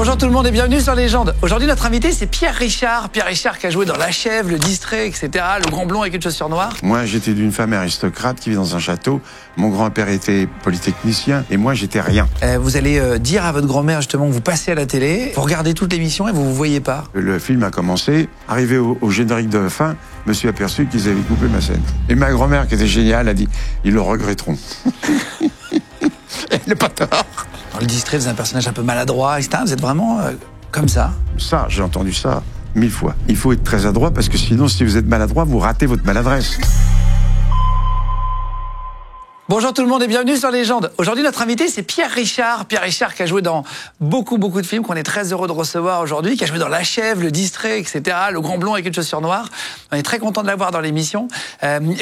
Bonjour tout le monde et bienvenue sur Légende. Aujourd'hui, notre invité, c'est Pierre Richard. Pierre Richard qui a joué dans La Chèvre, Le Distrait, etc. Le grand blond avec une chaussure noire. Moi, j'étais d'une famille aristocrate qui vit dans un château. Mon grand-père était polytechnicien et moi, j'étais rien. Vous allez dire à votre grand-mère justement que vous passez à la télé, vous regardez toute l'émission et vous vous voyez pas. Le film a commencé. Arrivé au générique de fin, je me suis aperçu qu'ils avaient coupé ma scène. Et ma grand-mère, qui était géniale, a dit « Ils le regretteront ». Elle n'a pas tort. Dans Le Distrait, vous êtes un personnage un peu maladroit, etc. Vous êtes vraiment comme ça. Ça, j'ai entendu ça 1000 fois. Il faut être très adroit parce que sinon, si vous êtes maladroit, vous ratez votre maladresse. Bonjour tout le monde et bienvenue sur Légende. Aujourd'hui, notre invité, c'est Pierre Richard. Pierre Richard qui a joué dans beaucoup de films, qu'on est très heureux de recevoir aujourd'hui, qui a joué dans La Chèvre, Le Distrait, etc. Le grand blond avec une chaussure noire. On est très content de l'avoir dans l'émission.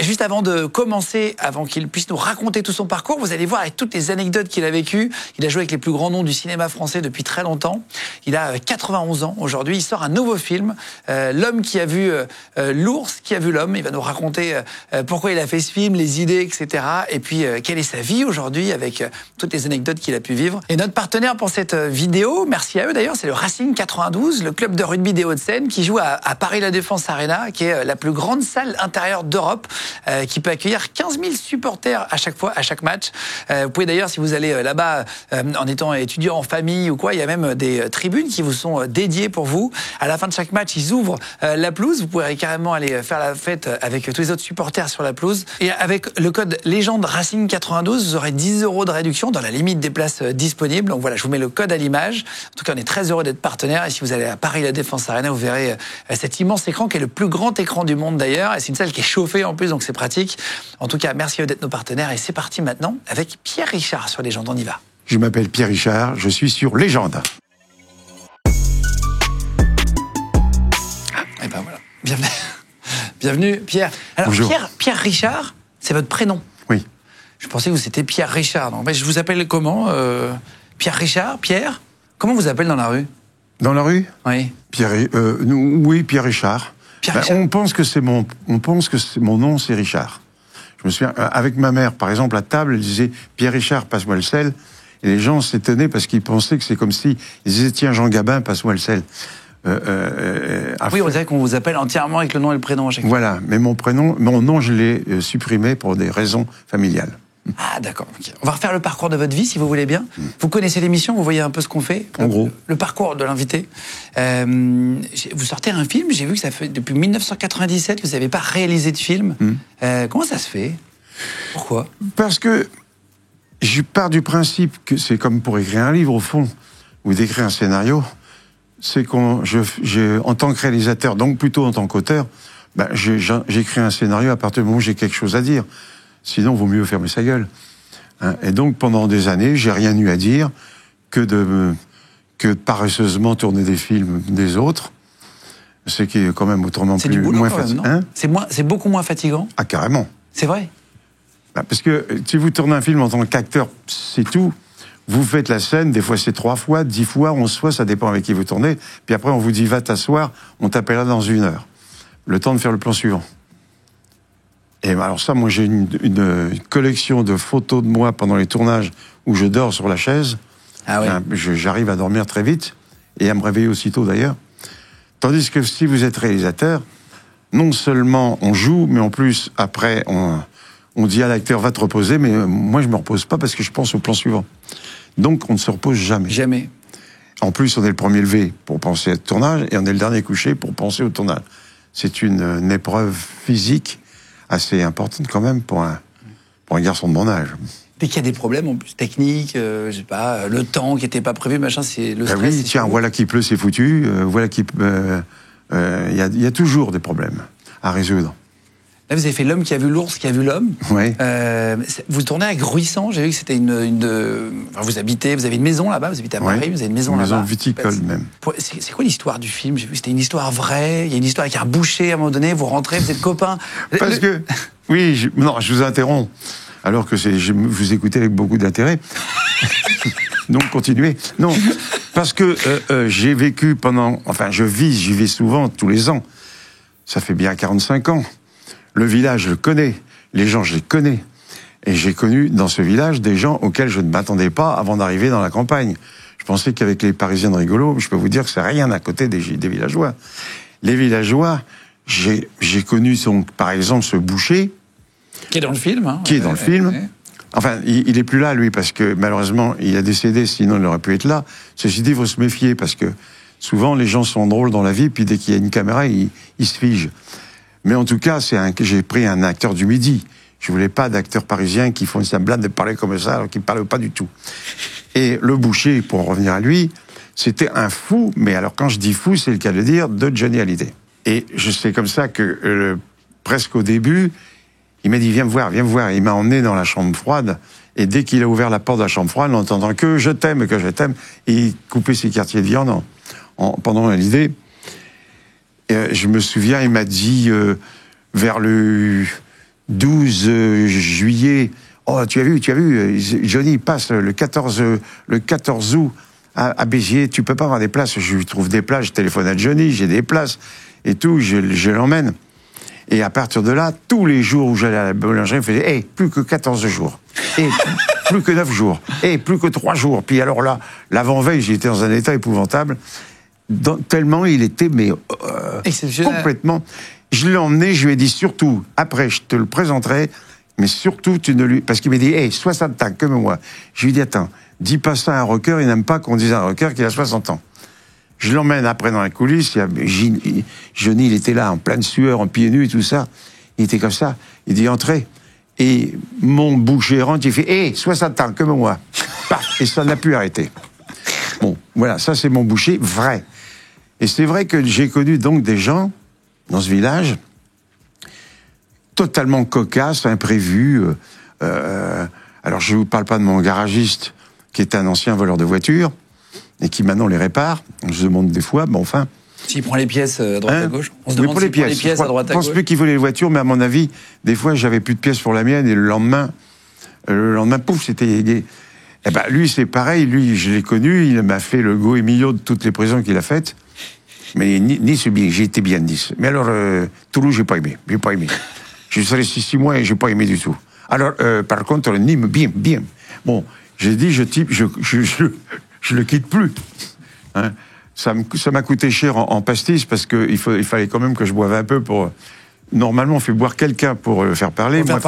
Juste avant de commencer, avant qu'il puisse nous raconter tout son parcours, vous allez voir avec toutes les anecdotes qu'il a vécues. Il a joué avec les plus grands noms du cinéma français depuis très longtemps. Il a 91 ans aujourd'hui. Il sort un nouveau film, L'homme qui a vu l'ours qui a vu l'homme. Il va nous raconter pourquoi il a fait ce film, les idées, etc. Et puis quelle est sa vie aujourd'hui avec toutes les anecdotes qu'il a pu vivre. Et notre partenaire pour cette vidéo, merci à eux d'ailleurs, c'est le Racing 92, le club de rugby des Hauts-de-Seine, qui joue à Paris La Défense Arena, qui est la plus grande salle intérieure d'Europe, qui peut accueillir 15 000 supporters à chaque fois, à chaque match. Vous pouvez d'ailleurs, si vous allez là-bas en étant étudiant en famille ou quoi, il y a même des tribunes qui vous sont dédiées pour vous. À la fin de chaque match, ils ouvrent la pelouse. Vous pourrez carrément aller faire la fête avec tous les autres supporters sur la pelouse. Et avec le code Légende Racing 92, vous aurez 10 € de réduction dans la limite des places disponibles. Donc voilà, je vous mets le code à l'image. En tout cas, on est très heureux d'être partenaire. Et si vous allez à Paris La Défense Arena, vous verrez cet immense écran qui est le plus grand écran du monde d'ailleurs. Et c'est une salle qui est chauffée en plus, donc c'est pratique. En tout cas, merci à eux d'être nos partenaires. Et c'est parti maintenant avec Pierre Richard sur Légende. On y va. Je m'appelle Pierre Richard, je suis sur Légende. Et ben voilà. Bienvenue. Bienvenue, Pierre. Alors, bonjour. Pierre Richard, c'est votre prénom? Oui. Je pensais que c'était Pierre Richard. Non, mais je vous appelle comment Pierre Richard? Pierre? Comment on vous appelle dans la rue? Dans la rue? Oui. Pierre, oui, Pierre Richard. Pierre Richard. On pense que c'est mon nom, c'est Richard. Je me souviens, avec ma mère, par exemple, à table, elle disait Pierre Richard, passe-moi le sel. Et les gens s'étonnaient parce qu'ils pensaient que c'est comme si ils disaient tiens, Jean Gabin, passe-moi le sel. Oui, on dirait qu'on vous appelle entièrement avec le nom et le prénom à chaque fois. Voilà, mais mon nom, je l'ai supprimé pour des raisons familiales. Ah, d'accord. Okay. On va refaire le parcours de votre vie, si vous voulez bien. Vous connaissez l'émission, vous voyez un peu ce qu'on fait. En gros. Le parcours de l'invité. Vous sortez un film, j'ai vu que ça fait depuis 1997 que vous n'avez pas réalisé de film. Comment ça se fait? Pourquoi? Parce que je pars du principe que c'est comme pour écrire un livre, au fond, ou d'écrire un scénario. C'est en tant que réalisateur, donc plutôt en tant qu'auteur, j'écris un scénario à partir du moment où j'ai quelque chose à dire. Sinon, il vaut mieux fermer sa gueule. Hein. Et donc, pendant des années, j'ai rien eu à dire que de paresseusement tourner des films des autres. Ce qui est quand même autrement plus moins fatigant. Hein, c'est beaucoup moins fatigant. Ah, carrément. C'est vrai. Parce que si vous tournez un film en tant qu'acteur, c'est tout. Vous faites la scène, des fois c'est 3 fois, 10 fois, 11 fois, ça dépend avec qui vous tournez. Puis après, on vous dit, va t'asseoir, on t'appellera dans 1 heure. Le temps de faire le plan suivant. Et alors ça, moi, j'ai une collection de photos de moi pendant les tournages où je dors sur la chaise. Ah oui. J'arrive à dormir très vite et à me réveiller aussitôt d'ailleurs. Tandis que si vous êtes réalisateur, non seulement on joue, mais en plus, après, on dit à l'acteur, va te reposer, mais moi, je me repose pas parce que je pense au plan suivant. Donc, on ne se repose jamais. Jamais. En plus, on est le premier levé pour penser au tournage et on est le dernier couché pour penser au tournage. C'est une épreuve physique assez importante quand même pour un garçon de mon âge. Dès qu'il y a des problèmes, en plus, techniques, je sais pas, le temps qui n'était pas prévu, machin, c'est le stress. Oui, tiens, voilà qu'il pleut, c'est foutu. Voilà qu'il y a toujours des problèmes à résoudre. Là, vous avez fait L'homme qui a vu l'ours qui a vu l'homme. Oui. Vous tournez avec Gruissant, j'ai vu que c'était vous avez une maison là-bas, vous habitez à Paris, vous avez une maison là-bas. Une maison viticole même. C'est quoi l'histoire du film? J'ai vu que c'était une histoire vraie, il y a une histoire avec un boucher à un moment donné, vous rentrez, vous êtes copains. Parce que, oui, je vous interromps, alors que je vous écoutais avec beaucoup d'intérêt. Donc, continuez. Non, parce que j'ai vécu j'y vais souvent, tous les ans. Ça fait bien 45 ans. Le village, je le connais. Les gens, je les connais. Et j'ai connu dans ce village des gens auxquels je ne m'attendais pas avant d'arriver dans la campagne. Je pensais qu'avec les Parisiens de rigolo, je peux vous dire que c'est rien à côté des villageois. Les villageois, j'ai connu par exemple ce boucher. Qui est dans le film. Hein, qui est dans le film. Enfin, il est plus là, lui, parce que malheureusement, il a décédé, sinon il aurait pu être là. Ceci dit, il faut se méfier, parce que souvent, les gens sont drôles dans la vie, puis dès qu'il y a une caméra, ils se figent. Mais en tout cas, j'ai pris un acteur du Midi. Je voulais pas d'acteurs parisiens qui font une semblable de parler comme ça, alors qu'ils ne parlent pas du tout. Et le boucher, pour en revenir à lui, c'était un fou, mais alors quand je dis fou, c'est le cas de le dire, de Johnny Hallyday. Et c'est comme ça que, presque au début, il m'a dit, viens me voir, viens me voir. Il m'a emmené dans la chambre froide, et dès qu'il a ouvert la porte de la chambre froide, en entendant que je t'aime, il coupait ses quartiers de viande pendant Hallyday. Je me souviens, il m'a dit, vers le 12 juillet, oh, tu as vu, Johnny passe le 14 août à Béziers, tu peux pas avoir des places. Je lui trouve des places, je téléphone à Johnny, j'ai des places, et tout, je l'emmène. Et à partir de là, tous les jours où j'allais à la boulangerie, il me faisait, plus que 14 jours. Et plus que 9 jours. Et plus que 3 jours. Puis alors là, l'avant-veille, j'étais dans un état épouvantable. Tellement il était, complètement. Je l'ai emmené, je lui ai dit surtout, après je te le présenterai, mais surtout tu ne lui... Parce qu'il m'a dit, 60 ans, comme moi. Je lui ai dit, attends, dis pas ça à un rocker, il n'aime pas qu'on dise à un rocker qu'il a 60 ans. Je l'emmène après dans la coulisse, Johnny, il était là, en pleine sueur, en pieds nus et tout ça. Il était comme ça, il dit, entrez. Et mon boucher rentre, il fait, 60 ans, comme moi. Paf, et ça n'a plus arrêté. Bon, voilà, ça c'est mon boucher vrai. Et c'est vrai que j'ai connu donc des gens dans ce village totalement cocasses, imprévus. Alors je ne vous parle pas de mon garagiste qui est un ancien voleur de voitures et qui maintenant les répare. On se demande des fois, mais enfin. S'il prend les pièces à droite à gauche. On se oui, demande pour les pièces à droite à gauche. Je pense plus qu'il volait les voitures, mais à mon avis, des fois j'avais plus de pièces pour la mienne et le lendemain, pouf, c'était. Eh ben, lui, c'est pareil. Lui, je l'ai connu. Il m'a fait le go Emilio de toutes les prisons qu'il a faites. Mais Nice, bien, j'ai été bien Nice. Mais alors, Toulouse, j'ai pas aimé. Je suis resté 6 mois et j'ai pas aimé du tout. Alors, par contre, Nîmes, bien. Bon, j'ai dit, je le quitte plus. Hein. Ça m'a coûté cher en pastis parce que il fallait quand même que je boive un peu pour. Normalement, on fait boire quelqu'un pour le faire parler. Moi, il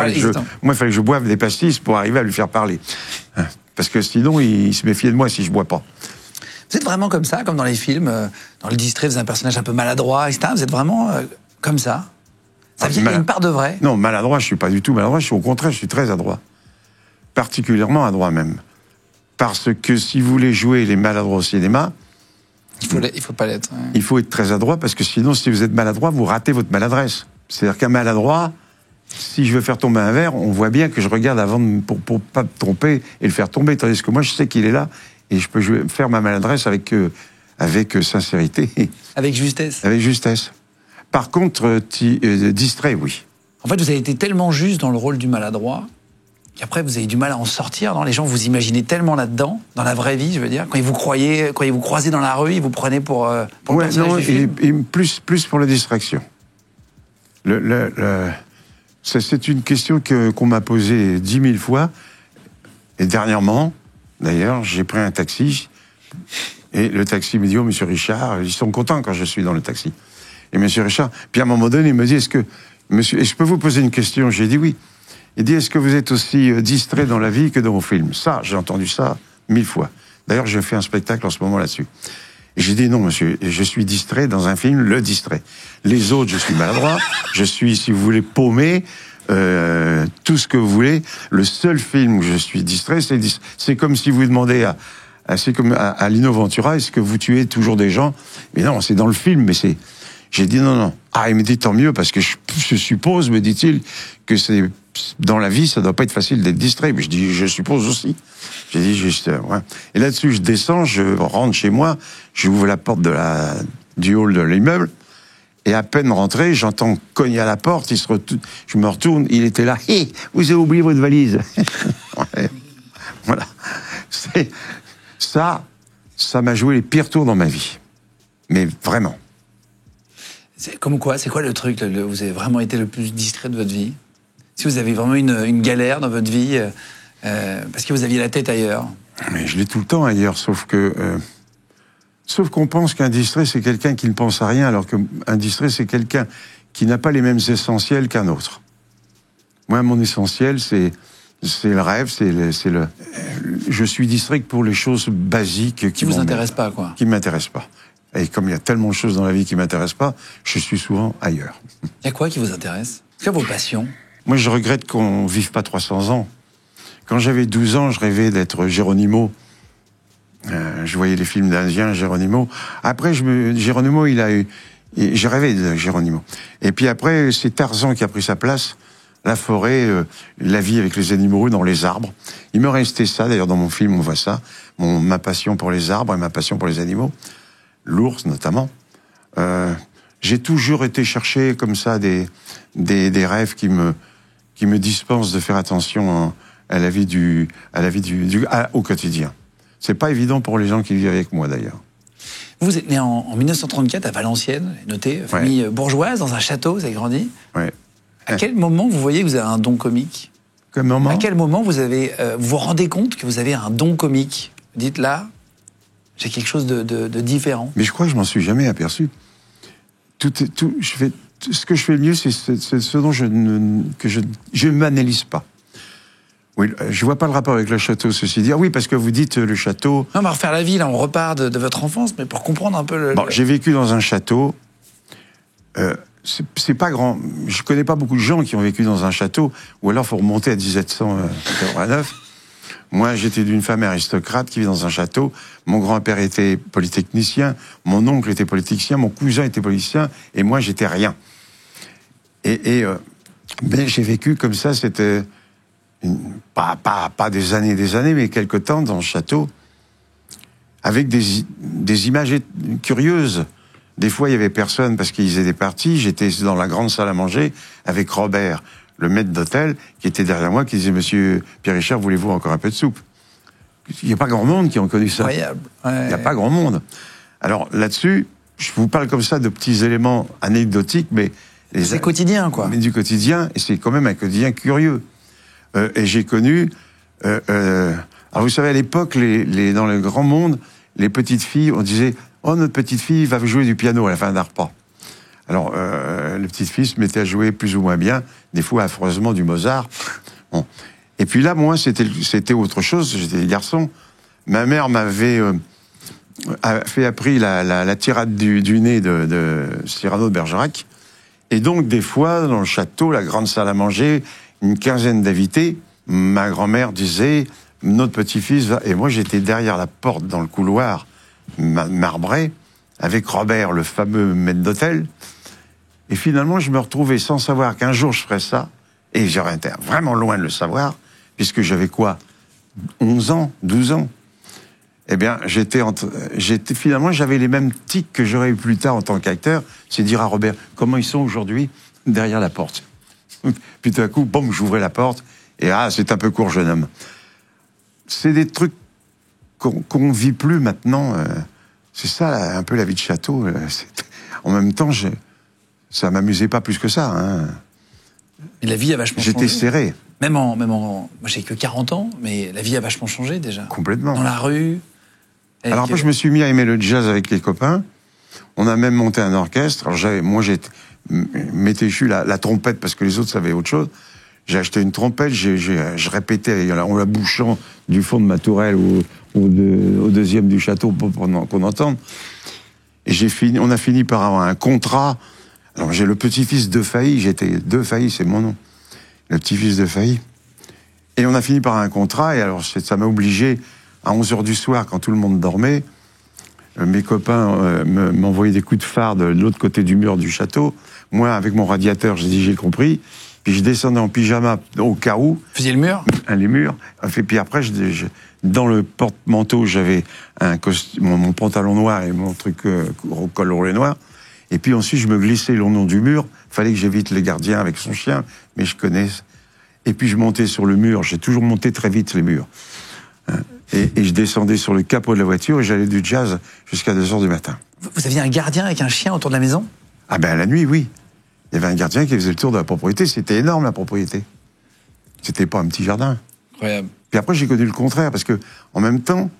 fallait que je boive des pastis pour arriver à lui faire parler. Hein. Parce que sinon, il se méfiait de moi si je bois pas. Vous êtes vraiment comme ça, comme dans les films, dans le distrait, vous êtes un personnage un peu maladroit, etc. Vous êtes vraiment comme ça. Ça vient d'une part de vrai. Non, maladroit, je suis pas du tout maladroit. Au contraire, je suis très adroit, particulièrement adroit même. Parce que si vous voulez jouer les maladroits au cinéma, il faut pas l'être. Ouais. Il faut être très adroit parce que sinon, si vous êtes maladroit, vous ratez votre maladresse. C'est-à-dire qu'un maladroit, si je veux faire tomber un verre, on voit bien que je regarde avant pour pas me tromper et le faire tomber. Tandis que moi, je sais qu'il est là et je peux faire ma maladresse avec sincérité. Avec justesse. Avec justesse. Par contre, distrait, oui. En fait, vous avez été tellement juste dans le rôle du maladroit qu'après, vous avez du mal à en sortir. Les gens vous imaginez tellement là-dedans, dans la vraie vie, je veux dire. Quand ils vous croisez dans la rue, ils vous prenaient pour le personnage du film. Et plus pour la distraction. C'est une question qu'on m'a posée 10 000 fois. Et dernièrement, d'ailleurs, j'ai pris un taxi. Et le taxi me dit, monsieur Richard, ils sont contents quand je suis dans le taxi. Et monsieur Richard, puis à un moment donné, il me dit, est-ce que je peux vous poser une question? J'ai dit oui. Il dit, est-ce que vous êtes aussi distrait dans la vie que dans vos films? Ça, j'ai entendu ça 1000 fois. D'ailleurs, je fais un spectacle en ce moment là-dessus. Et j'ai dit non, monsieur, je suis distrait dans un film, le distrait. Les autres, je suis maladroit, je suis, si vous voulez, paumé, tout ce que vous voulez. Le seul film où je suis distrait, c'est comme si vous demandez à Lino Ventura, est-ce que vous tuez toujours des gens? Mais non, c'est dans le film, mais c'est... J'ai dit non. Ah, il me dit tant mieux, parce que je suppose, me dit-il, que c'est dans la vie, ça doit pas être facile d'être distrait. Mais je dis, je suppose aussi. J'ai dit juste, ouais. Et là-dessus, je descends, je rentre chez moi, j'ouvre la porte du hall de l'immeuble, et à peine rentré, j'entends cogner à la porte, je me retourne, il était là, hé, vous avez oublié votre valise. Ouais. Voilà. Ça m'a joué les pires tours dans ma vie. Mais vraiment. C'est comme quoi? C'est quoi le truc? Vous avez vraiment été le plus distrait de votre vie? Si vous avez vraiment une galère dans votre vie, parce que vous aviez la tête ailleurs, Mais je l'ai tout le temps ailleurs, sauf qu'on pense qu'un distrait, c'est quelqu'un qui ne pense à rien, alors qu'un distrait, c'est quelqu'un qui n'a pas les mêmes essentiels qu'un autre. Moi, mon essentiel, c'est le rêve, je suis distrait pour les choses basiques qui vous intéressent pas, quoi. Qui m'intéressent pas. Et comme il y a tellement de choses dans la vie qui m'intéressent pas, je suis souvent ailleurs. Il y a quoi qui vous intéresse? Quelles sont vos passions? Moi, je regrette qu'on vive pas 300 ans. Quand j'avais 12 ans, je rêvais d'être Geronimo. Je voyais les films d'Indiens, Geronimo. Après, Geronimo, j'ai rêvé de Geronimo. Et puis après, c'est Tarzan qui a pris sa place. La forêt, la vie avec les animaux dans les arbres. Il me restait ça, d'ailleurs dans mon film on voit ça, ma passion pour les arbres et ma passion pour les animaux, l'ours notamment. J'ai toujours été chercher comme ça des rêves qui me dispensent de faire attention au quotidien. C'est pas évident pour les gens qui vivent avec moi d'ailleurs. Vous êtes né en 1934 à Valenciennes, noté, famille bourgeoise, dans un château, vous avez grandi. Ouais. À quel moment vous voyez que vous avez un don comique? Quel moment? À quel moment vous vous rendez compte que vous avez un don comique? Dites là, j'ai quelque chose de différent. Mais je crois que je m'en suis jamais aperçu. Ce que je fais le mieux, c'est ce dont je ne m'analyse pas. Oui, je vois pas le rapport avec le château, ceci dit. Ah oui, parce que vous dites le château... Non, on va refaire la vie, là, on repart de votre enfance, mais pour comprendre un peu Bon, j'ai vécu dans un château... c'est pas grand. Je connais pas beaucoup de gens qui ont vécu dans un château, ou alors faut remonter à 1789. Moi, j'étais d'une famille aristocrate qui vit dans un château. Mon grand-père était polytechnicien, mon oncle était polytechnicien, mon cousin était polytechnicien, et moi, j'étais rien. Mais j'ai vécu comme ça, c'était pas des années, mais quelque temps dans le château, avec des images curieuses. Des fois, il y avait personne parce qu'ils étaient partis. J'étais dans la grande salle à manger avec Robert, le maître d'hôtel, qui était derrière moi, qui disait « Monsieur Pierre-Richard, voulez-vous encore un peu de soupe ?» Il n'y a pas grand monde qui ont connu ça. Incroyable. Ouais. Il n'y a pas grand monde. Alors là-dessus, je vous parle comme ça de petits éléments anecdotiques, mais... C'est quotidien, quoi. Mais du quotidien, et c'est quand même un quotidien curieux. Et j'ai connu... alors vous savez, à l'époque, dans le grand monde, les petites filles, on disait... Oh, notre petite fille va jouer du piano à la fin d'un repas. Alors, les petites filles se mettaient à jouer plus ou moins bien, des fois affreusement du Mozart. Bon. Et puis là, moi, c'était autre chose, j'étais garçon. Ma mère m'avait appris la tirade du nez de Cyrano de Bergerac. Et donc, des fois, dans le château, la grande salle à manger, une quinzaine d'invités, ma grand-mère disait, notre petit-fils va... Et moi, j'étais derrière la porte, dans le couloir, marbré, avec Robert, le fameux maître d'hôtel. Et finalement, je me retrouvais sans savoir qu'un jour je ferais ça, et j'aurais été vraiment loin de le savoir, puisque j'avais quoi, 11 ans, 12 ans. Eh bien, finalement, j'avais les mêmes tics que j'aurais eu plus tard en tant qu'acteur, c'est dire à Robert, comment ils sont aujourd'hui derrière la porte. Puis tout à coup, boum, j'ouvrais la porte, et c'est un peu court, jeune homme. C'est des trucs qu'on vit plus maintenant. C'est ça, un peu la vie de château. En même temps, ça m'amusait pas plus que ça. Hein. Et la vie a vachement changé. J'étais serré. Moi, j'ai que 40 ans, mais la vie a vachement changé déjà. Complètement. Dans la rue. Alors après, je me suis mis à aimer le jazz avec les copains. On a même monté un orchestre. Alors moi, m'étais échu la trompette parce que les autres savaient autre chose. J'ai acheté une trompette, je répétais en la bouchant du fond de ma tourelle au deuxième du château pour qu'on entende. Et on a fini par avoir un contrat. Alors j'ai le petit-fils de Failly, De Failly, c'est mon nom. Le petit-fils de Failly. Et on a fini par un contrat, et alors ça m'a obligé, à 11h du soir, quand tout le monde dormait, mes copains m'envoyaient des coups de phare de l'autre côté du mur du château. Moi, avec mon radiateur, j'ai dit j'ai compris. Puis je descendais en pyjama au cas où. Vous faisiez le mur? Les murs. Et puis après, dans le porte-manteau, j'avais mon pantalon noir et mon truc col roulé noir. Et puis ensuite, je me glissais le long du mur. Fallait que j'évite les gardiens avec son chien, mais je connais. Et puis je montais sur le mur. J'ai toujours monté très vite les murs. Et je descendais sur le capot de la voiture et j'allais du jazz jusqu'à 2h du matin. Vous aviez un gardien avec un chien autour de la maison? Ah ben la nuit, oui. Il y avait un gardien qui faisait le tour de la propriété. C'était énorme, la propriété. C'était pas un petit jardin. Incroyable. Puis après, j'ai connu le contraire, parce que en même temps,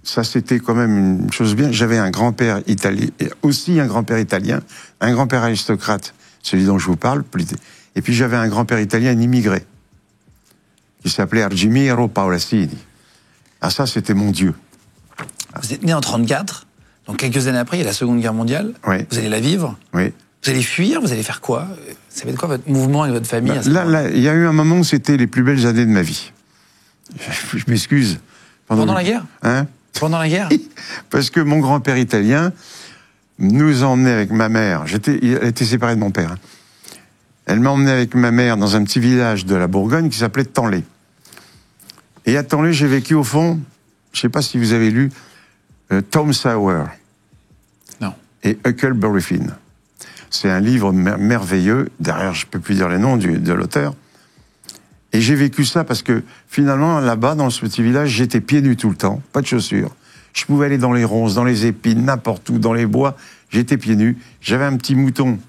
ça c'était quand même une chose bien. J'avais un grand-père italien, aussi un grand-père italien, un grand-père aristocrate, celui dont je vous parle, et puis j'avais un grand-père italien immigré, qui s'appelait Argimiro Paolassini. Ah ça, c'était mon Dieu. Vous êtes né en 34, donc quelques années après, il y a la Seconde Guerre mondiale. Oui. Vous allez la vivre. Oui. Vous allez fuir, vous allez faire quoi? Ça va être quoi votre mouvement et votre famille à ce moment-là? Là, il y a eu un moment où c'était les plus belles années de ma vie. Je m'excuse. Pendant la guerre? Hein? Pendant la guerre? Parce que mon grand-père italien nous emmenait avec ma mère. Elle était séparée de mon père. Hein. Elle m'a emmené avec ma mère dans un petit village de la Bourgogne qui s'appelait Tanlay. Et à Tanlay, j'ai vécu au fond, je ne sais pas si vous avez lu Tom Sawyer. Non. Et Huckleberry Finn. C'est un livre merveilleux. Derrière, je ne peux plus dire les noms de l'auteur. Et j'ai vécu ça parce que finalement, là-bas, dans ce petit village, j'étais pieds nus tout le temps, pas de chaussures. Je pouvais aller dans les ronces, dans les épines, n'importe où, dans les bois. J'étais pieds nus. J'avais un petit mouton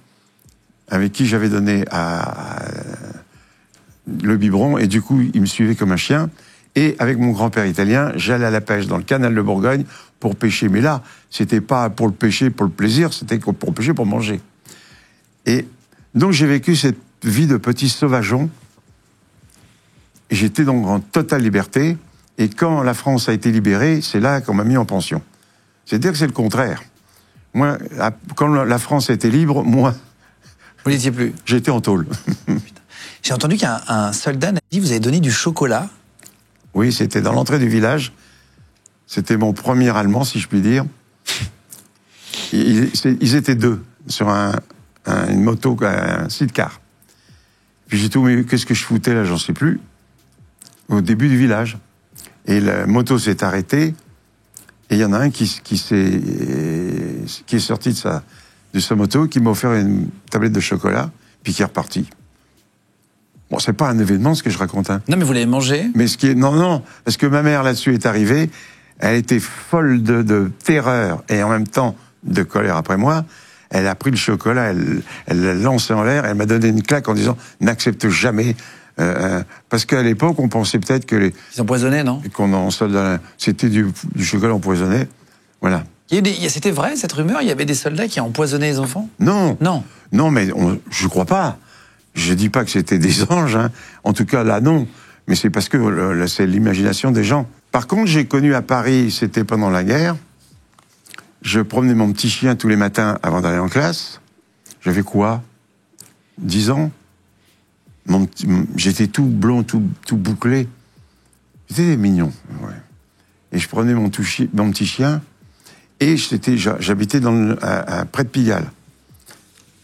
avec qui j'avais donné le biberon. Et du coup, il me suivait comme un chien. Et avec mon grand-père italien, j'allais à la pêche dans le canal de Bourgogne pour pêcher. Mais là, c'était pas pour le pêcher, pour le plaisir, c'était pour pêcher, pour manger. Et donc, j'ai vécu cette vie de petit sauvageon. J'étais donc en totale liberté. Et quand la France a été libérée, c'est là qu'on m'a mis en pension. C'est-à-dire que c'est le contraire. Moi, quand la France a été libre, moi... Vous n'étiez plus. J'étais en tôle. J'ai entendu qu'un soldat nazi vous avait donné du chocolat. Oui, c'était dans l'entrée du village. C'était mon premier Allemand, si je puis dire. Ils étaient deux sur une moto, un sidecar. Puis j'ai dit, mais qu'est-ce que je foutais là, j'en sais plus. Au début du village. Et la moto s'est arrêtée. Et il y en a un qui est sorti de sa moto, qui m'a offert une tablette de chocolat, puis qui est reparti. Bon, c'est pas un événement ce que je raconte. Hein. Non, mais vous l'avez mangé? Mais non, parce que ma mère là-dessus est arrivée. Elle était folle de terreur et en même temps de colère après moi. Elle a pris le chocolat, elle l'a lancé en l'air, elle m'a donné une claque en disant « N'accepte jamais ». Parce qu'à l'époque, on pensait peut-être que Ils empoisonnaient, non? C'était du chocolat empoisonné. Voilà. C'était vrai, cette rumeur? Il y avait des soldats qui empoisonnaient les enfants? Non. Non. Non, mais je crois pas. Je dis pas que c'était des anges. Hein. En tout cas, là, non. Mais c'est parce que c'est l'imagination des gens. Par contre, j'ai connu à Paris, c'était pendant la guerre, je promenais mon petit chien tous les matins avant d'aller en classe. J'avais quoi? 10 ans. J'étais tout blond, tout bouclé. J'étais mignon. Ouais. Et je prenais mon petit chien, et j'habitais près de Pigalle.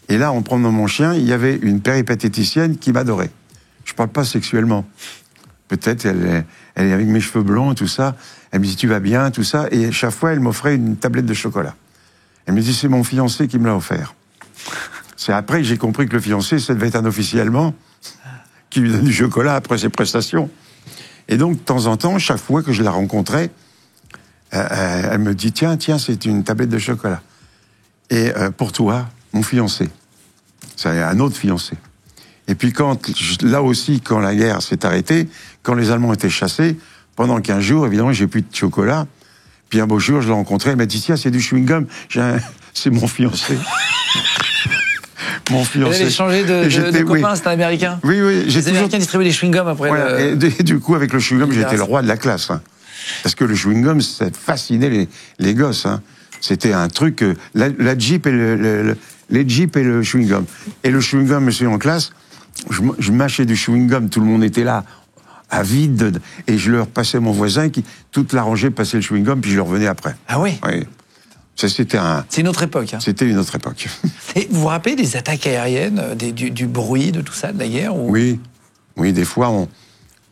Et là, en prenant mon chien, il y avait une péripatéticienne qui m'adorait. Je parle pas sexuellement. Peut-être, elle est avec mes cheveux blonds et tout ça. Elle me dit, tu vas bien, tout ça. Et chaque fois, elle m'offrait une tablette de chocolat. Elle me dit, c'est mon fiancé qui me l'a offert. C'est après que j'ai compris que le fiancé, ça devait être un officier allemand qui lui donne du chocolat après ses prestations. Et donc, de temps en temps, chaque fois que je la rencontrais, elle me dit, tiens, c'est une tablette de chocolat. Et pour toi, mon fiancé. C'est un autre fiancé. Et puis là aussi, quand la guerre s'est arrêtée, quand les Allemands étaient chassés, pendant 15 jours, évidemment, j'ai plus de chocolat. Puis un beau jour, je l'ai rencontré, elle m'a dit, tiens, c'est du chewing-gum. C'est mon fiancé. Mon fiancé. Elle avait changé de copain, c'était un Américain. Oui. Les Américains distribuaient des chewing-gums après. Voilà. Et du coup, avec le chewing-gum, j'étais le roi de la classe. Hein. Parce que le chewing-gum, ça fascinait les gosses. Hein. C'était un truc... la Jeep et les Jeeps et le chewing-gum. Et le chewing-gum, monsieur, en classe, je mâchais du chewing-gum, tout le monde était là, avide, et je leur passais mon voisin qui, toute la rangée, passait le chewing-gum, puis je le revenais après. Ah oui? Oui. C'est une autre époque. Hein. C'était une autre époque. Et vous vous rappelez des attaques aériennes, du bruit, de tout ça, de la guerre ou... Oui, des fois,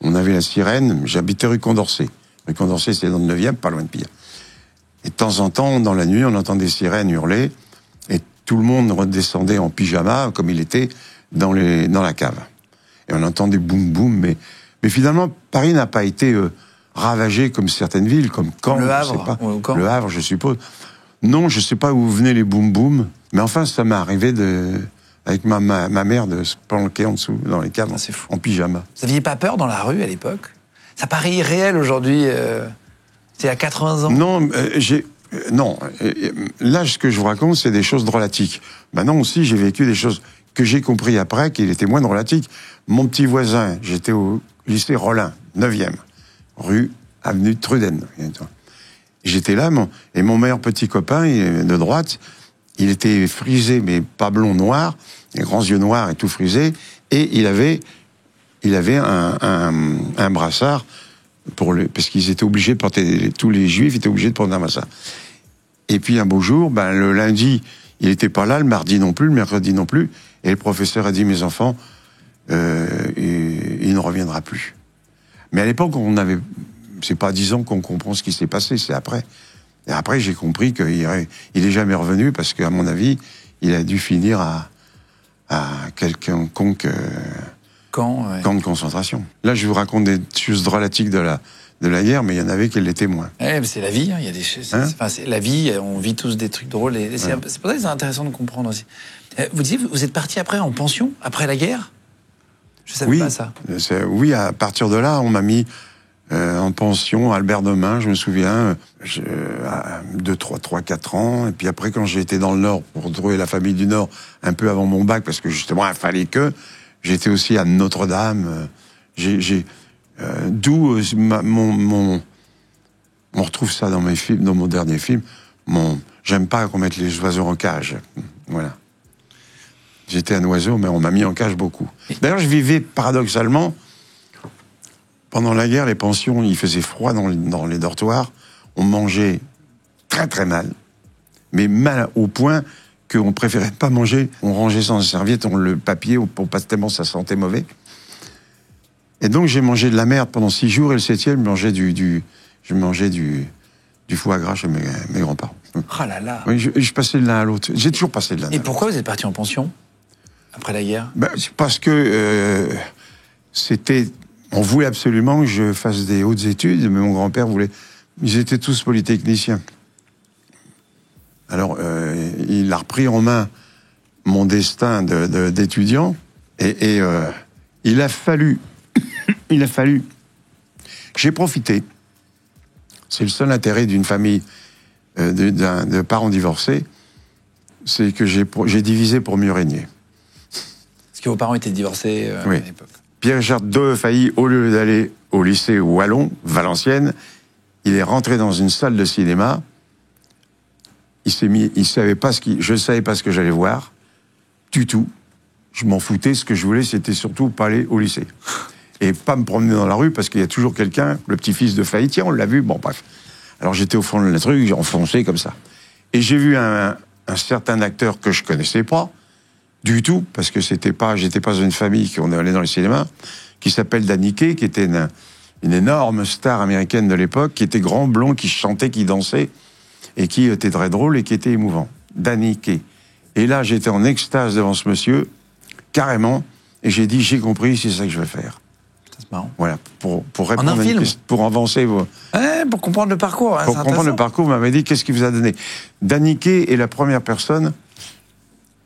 on avait la sirène. J'habitais rue Condorcet. Rue Condorcet, c'est dans le 9e, pas loin de Pire. Et de temps en temps, dans la nuit, on entendait des sirènes hurler, et tout le monde redescendait en pyjama, comme il était, dans la cave. Et on entendait boum boum, mais finalement, Paris n'a pas été ravagé comme certaines villes, comme Caen, Le Havre, je sais pas. ou Caen. Le Havre, je suppose. Non, je sais pas où venaient les boum boum, mais enfin, ça m'est arrivé avec ma mère de se planquer en dessous, dans les caves, en pyjama. Vous n'aviez pas peur dans la rue à l'époque? Ça paraît irréel aujourd'hui. C'est à 80 ans. Non, non. Là, ce que je vous raconte, c'est des choses drôlatiques. Maintenant aussi, j'ai vécu des choses que j'ai compris après, qu'il était moins drôlatique. Mon petit voisin, j'étais au lycée Rollin, 9e, avenue de Truden. J'étais là, et mon meilleur petit copain, de droite, il était frisé, mais pas blond, noir, les grands yeux noirs et tout frisé, et il avait un brassard, parce qu'ils étaient obligés de porter, tous les juifs étaient obligés de porter un brassard. Et puis un beau jour, le lundi, il n'était pas là, le mardi non plus, le mercredi non plus, et le professeur a dit, mes enfants, il ne reviendra plus. Mais à l'époque, c'est pas 10 ans qu'on comprend ce qui s'est passé, c'est après. Et après, j'ai compris qu'il est jamais revenu, parce qu'à mon avis, il a dû finir à quelconque camp de concentration. Là, je vous raconte des choses dramatiques de la guerre, mais il y en avait qui l'étaient moins. Mais c'est la vie, il y a des choses. C'est la vie, on vit tous des trucs drôles. Et c'est pour ça que c'est intéressant de comprendre aussi. Vous disiez, vous êtes parti après en pension, après la guerre? Je ne savais pas ça. Oui, à partir de là, on m'a mis en pension à Albert Demain, je me souviens, de 3-4 ans. Et puis après, quand j'ai été dans le Nord, pour retrouver la famille du Nord, un peu avant mon bac, parce que justement, il fallait que... J'étais aussi à Notre-Dame. D'où on retrouve ça dans mes films, dans mon dernier film. J'aime pas qu'on mette les oiseaux en cage. Voilà. J'étais un oiseau, mais on m'a mis en cage beaucoup. D'ailleurs, je vivais paradoxalement. Pendant la guerre, les pensions, il faisait froid dans les dortoirs. On mangeait très très mal, mais mal au point qu'on préférait pas manger. On rangeait sans serviette, le papier, pour pas tellement ça sentait mauvais. Et donc j'ai mangé de la merde pendant 6 jours, et le 7e, je mangeais du foie gras chez mes grands-parents. Oh là là. Oui, je passais de l'un à l'autre. J'ai toujours passé de l'un à l'autre. Et pourquoi vous êtes parti en pension après la guerre? Parce que on voulait absolument que je fasse des hautes études, mais mon grand-père voulait... Ils étaient tous polytechniciens. Alors, il a repris en main mon destin d'étudiant, et il a fallu... J'ai profité. C'est le seul intérêt d'une famille de parents divorcés, c'est que j'ai divisé pour mieux régner. Parce que vos parents étaient divorcés oui. À l'époque. Pierre-Richard Defailly, au lieu d'aller au lycée Wallon, Valenciennes, il est rentré dans une salle de cinéma. Je savais pas ce que j'allais voir, du tout. Je m'en foutais, ce que je voulais, c'était surtout pas aller au lycée. Et pas me promener dans la rue, parce qu'il y a toujours quelqu'un, le petit-fils de Failly, tiens, on l'a vu, bon, bref. Alors j'étais au fond de la truc, j'ai enfoncé comme ça. Et j'ai vu un certain acteur que je connaissais pas, du tout, parce que j'étais pas dans une famille qu'on allait dans le cinéma, qui s'appelle Danny Kaye, qui était une énorme star américaine de l'époque, qui était grand, blond, qui chantait, qui dansait, et qui était très drôle et qui était émouvant. Danny Kaye. Et là, j'étais en extase devant ce monsieur, carrément, et j'ai dit, j'ai compris, c'est ça que je vais faire. C'est marrant. Voilà, pour répondre en un film, pour avancer vos... pour comprendre le parcours. Pour comprendre le parcours, vous m'avez dit, qu'est-ce qui vous a donné? Danny Kaye est la première personne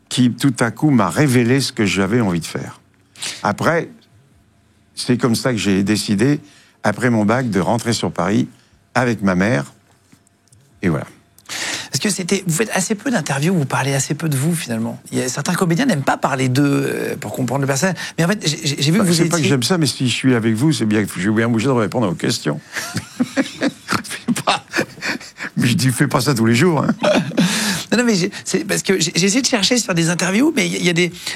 qui, tout à coup, m'a révélé ce que j'avais envie de faire. Après, c'est comme ça que j'ai décidé, après mon bac, de rentrer sur Paris avec ma mère, et voilà. Parce que vous faites assez peu d'interviews, vous parlez assez peu de vous, finalement. Certains comédiens n'aiment pas parler d'eux pour comprendre le personnage. Mais en fait, j'ai vu que vous étiez... C'est pas que j'aime ça, mais si je suis avec vous, c'est bien que je vais bien bouger de répondre à vos questions. Je fais pas ça tous les jours. Hein. Non, mais c'est parce que j'ai essayé de chercher sur des interviews, mais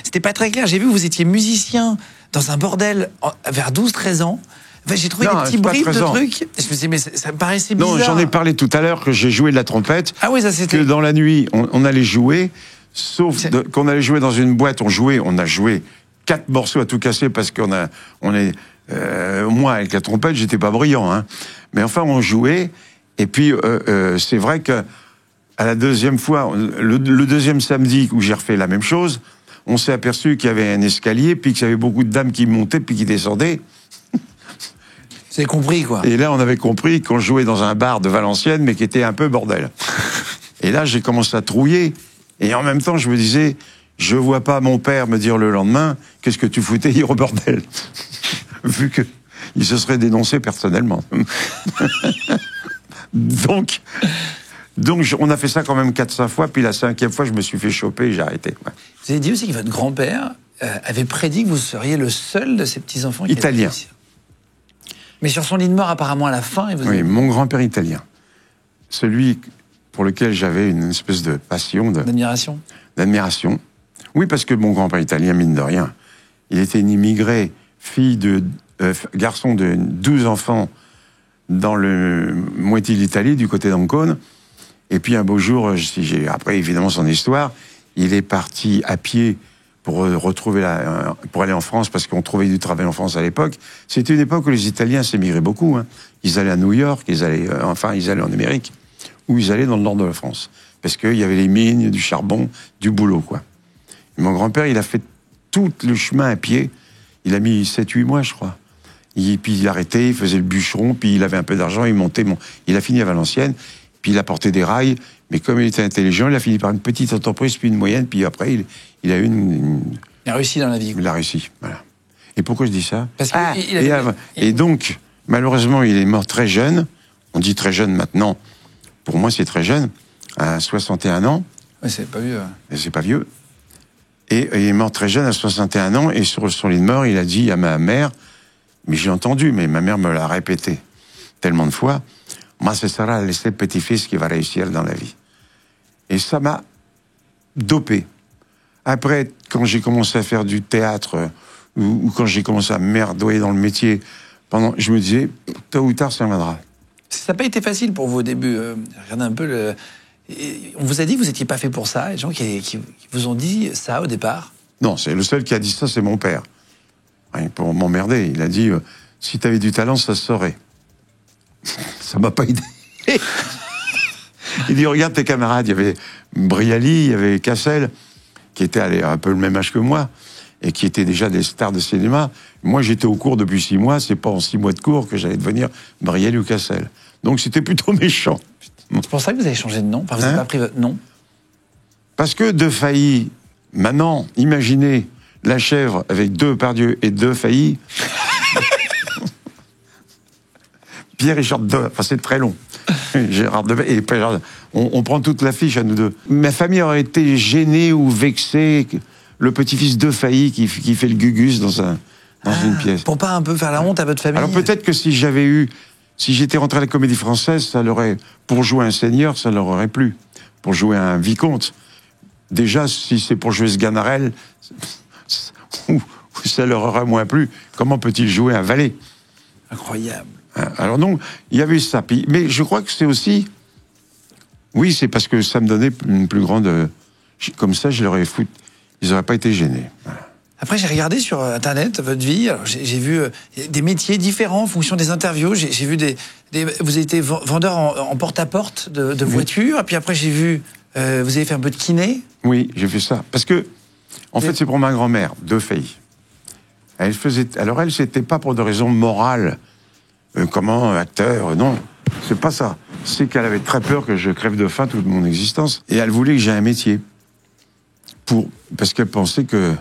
c'était pas très clair. J'ai vu que vous étiez musicien dans un bordel vers 12-13 ans. Enfin, j'ai trouvé des petits bribes de trucs. Je me suis dit, mais ça me paraissait bizarre. Non, j'en ai parlé tout à l'heure, que j'ai joué de la trompette. Ah oui, ça c'était... Que dans la nuit, on allait jouer, sauf qu'on allait jouer dans une boîte, on a joué 4 morceaux à tout casser, parce moi, avec la trompette, j'étais pas brillant, hein. Mais enfin, on jouait, et puis, c'est vrai que, à la deuxième fois, le deuxième samedi où j'ai refait la même chose, on s'est aperçu qu'il y avait un escalier, puis qu'il y avait beaucoup de dames qui montaient, puis qui descendaient. C'est compris, quoi. Et là, on avait compris qu'on jouait dans un bar de Valenciennes, mais qui était un peu bordel. Et là, j'ai commencé à trouiller. Et en même temps, je me disais, je vois pas mon père me dire le lendemain, qu'est-ce que tu foutais hier au bordel? Vu que il se serait dénoncé personnellement. Donc, on a fait ça quand même 4-5 fois, puis la 5e fois, je me suis fait choper et j'ai arrêté. Ouais. Vous avez dit aussi que votre grand-père avait prédit que vous seriez le seul de ces petits-enfants qui Italien. Mais sur son lit de mort, apparemment, à la fin, il vous Oui, mon grand-père italien. Celui pour lequel j'avais une espèce de passion, d'admiration. Oui, parce que mon grand-père italien, mine de rien, il était un immigré, garçon de 12 enfants dans le moitié de l'Italie, du côté d'Ancône. Et puis un beau jour, après évidemment son histoire, il est parti à pied pour pour aller en France, parce qu'on trouvait du travail en France à l'époque. C'était une époque où les Italiens s'émigraient beaucoup. Hein. Ils allaient à New York, ils allaient en Amérique, ou ils allaient dans le nord de la France. Parce qu'il y avait les mines, du charbon, du boulot, quoi. Et mon grand-père, il a fait tout le chemin à pied. Il a mis 7-8 mois, je crois. Puis il arrêtait, il faisait le bûcheron, puis il avait un peu d'argent, il montait. Il a fini à Valenciennes, puis il a porté des rails. Mais comme il était intelligent, il a fini par une petite entreprise, puis une moyenne, puis après, il a eu Il a réussi dans la vie. Il a réussi, voilà. Et pourquoi je dis ça? Parce que et donc, malheureusement, il est mort très jeune. On dit très jeune maintenant. Pour moi, c'est très jeune. À 61 ans. Ouais, c'est pas vieux. C'est pas vieux. Et il est mort très jeune, à 61 ans. Et sur son lit de mort, il a dit à ma mère, mais j'ai entendu, mais ma mère me l'a répété tellement de fois, moi, ce sera le seul petit-fils qui va réussir dans la vie. Et ça m'a dopé. Après, quand j'ai commencé à faire du théâtre, ou quand j'ai commencé à merdoyer dans le métier, je me disais, tôt ou tard, ça viendra. Ça n'a pas été facile pour vous au début. Regardez un peu on vous a dit que vous n'étiez pas fait pour ça. Il y a des gens qui vous ont dit ça au départ. Non, c'est le seul qui a dit ça, c'est mon père. Pour m'emmerder, il a dit, si tu avais du talent, ça se saurait. Ça m'a pas aidé. Il dit, regarde tes camarades, il y avait Brialy, il y avait Cassel, qui étaient un peu le même âge que moi, et qui étaient déjà des stars de cinéma. Moi, j'étais au cours depuis 6 mois, c'est pas en 6 mois de cours que j'allais devenir Brialy ou Cassel. Donc c'était plutôt méchant. C'est pour ça que vous avez changé de nom? Enfin, vous n'avez pas pris votre nom? Parce que Defailly, maintenant, imaginez la chèvre avec Depardieu et Defailly. Pierre-Richard enfin c'est très long. Gérard Defailly, on prend toute la fiche à nous deux. Ma famille aurait été gênée ou vexée, le petit-fils Defailly qui fait le gugus dans une pièce. Pour pas un peu faire la honte à votre famille. Alors peut-être que si j'étais rentré à la Comédie Française, pour jouer un seigneur, ça leur aurait plu. Pour jouer un vicomte. Déjà, si c'est pour jouer Sganarelle, ça leur aurait moins plu. Comment peut-il jouer un valet? Incroyable. Alors donc, il y avait ça. Mais je crois que c'est aussi... Oui, c'est parce que ça me donnait une plus grande... Comme ça, je leur ai foutu... Ils n'auraient pas été gênés. Voilà. Après, j'ai regardé sur Internet votre vie. Alors, j'ai vu des métiers différents en fonction des interviews. J'ai vu vous avez été vendeur en porte-à-porte de voitures. Et puis après, j'ai vu... vous avez fait un peu de kiné. Oui, j'ai fait ça. Parce que, en fait, c'est pour ma grand-mère, Defailly. Alors, elle, c'était pas pour des raisons morales. Comment, acteur, non. C'est pas ça. C'est qu'elle avait très peur que je crève de faim toute mon existence. Et elle voulait que j'aie un métier. Parce qu'elle pensait que...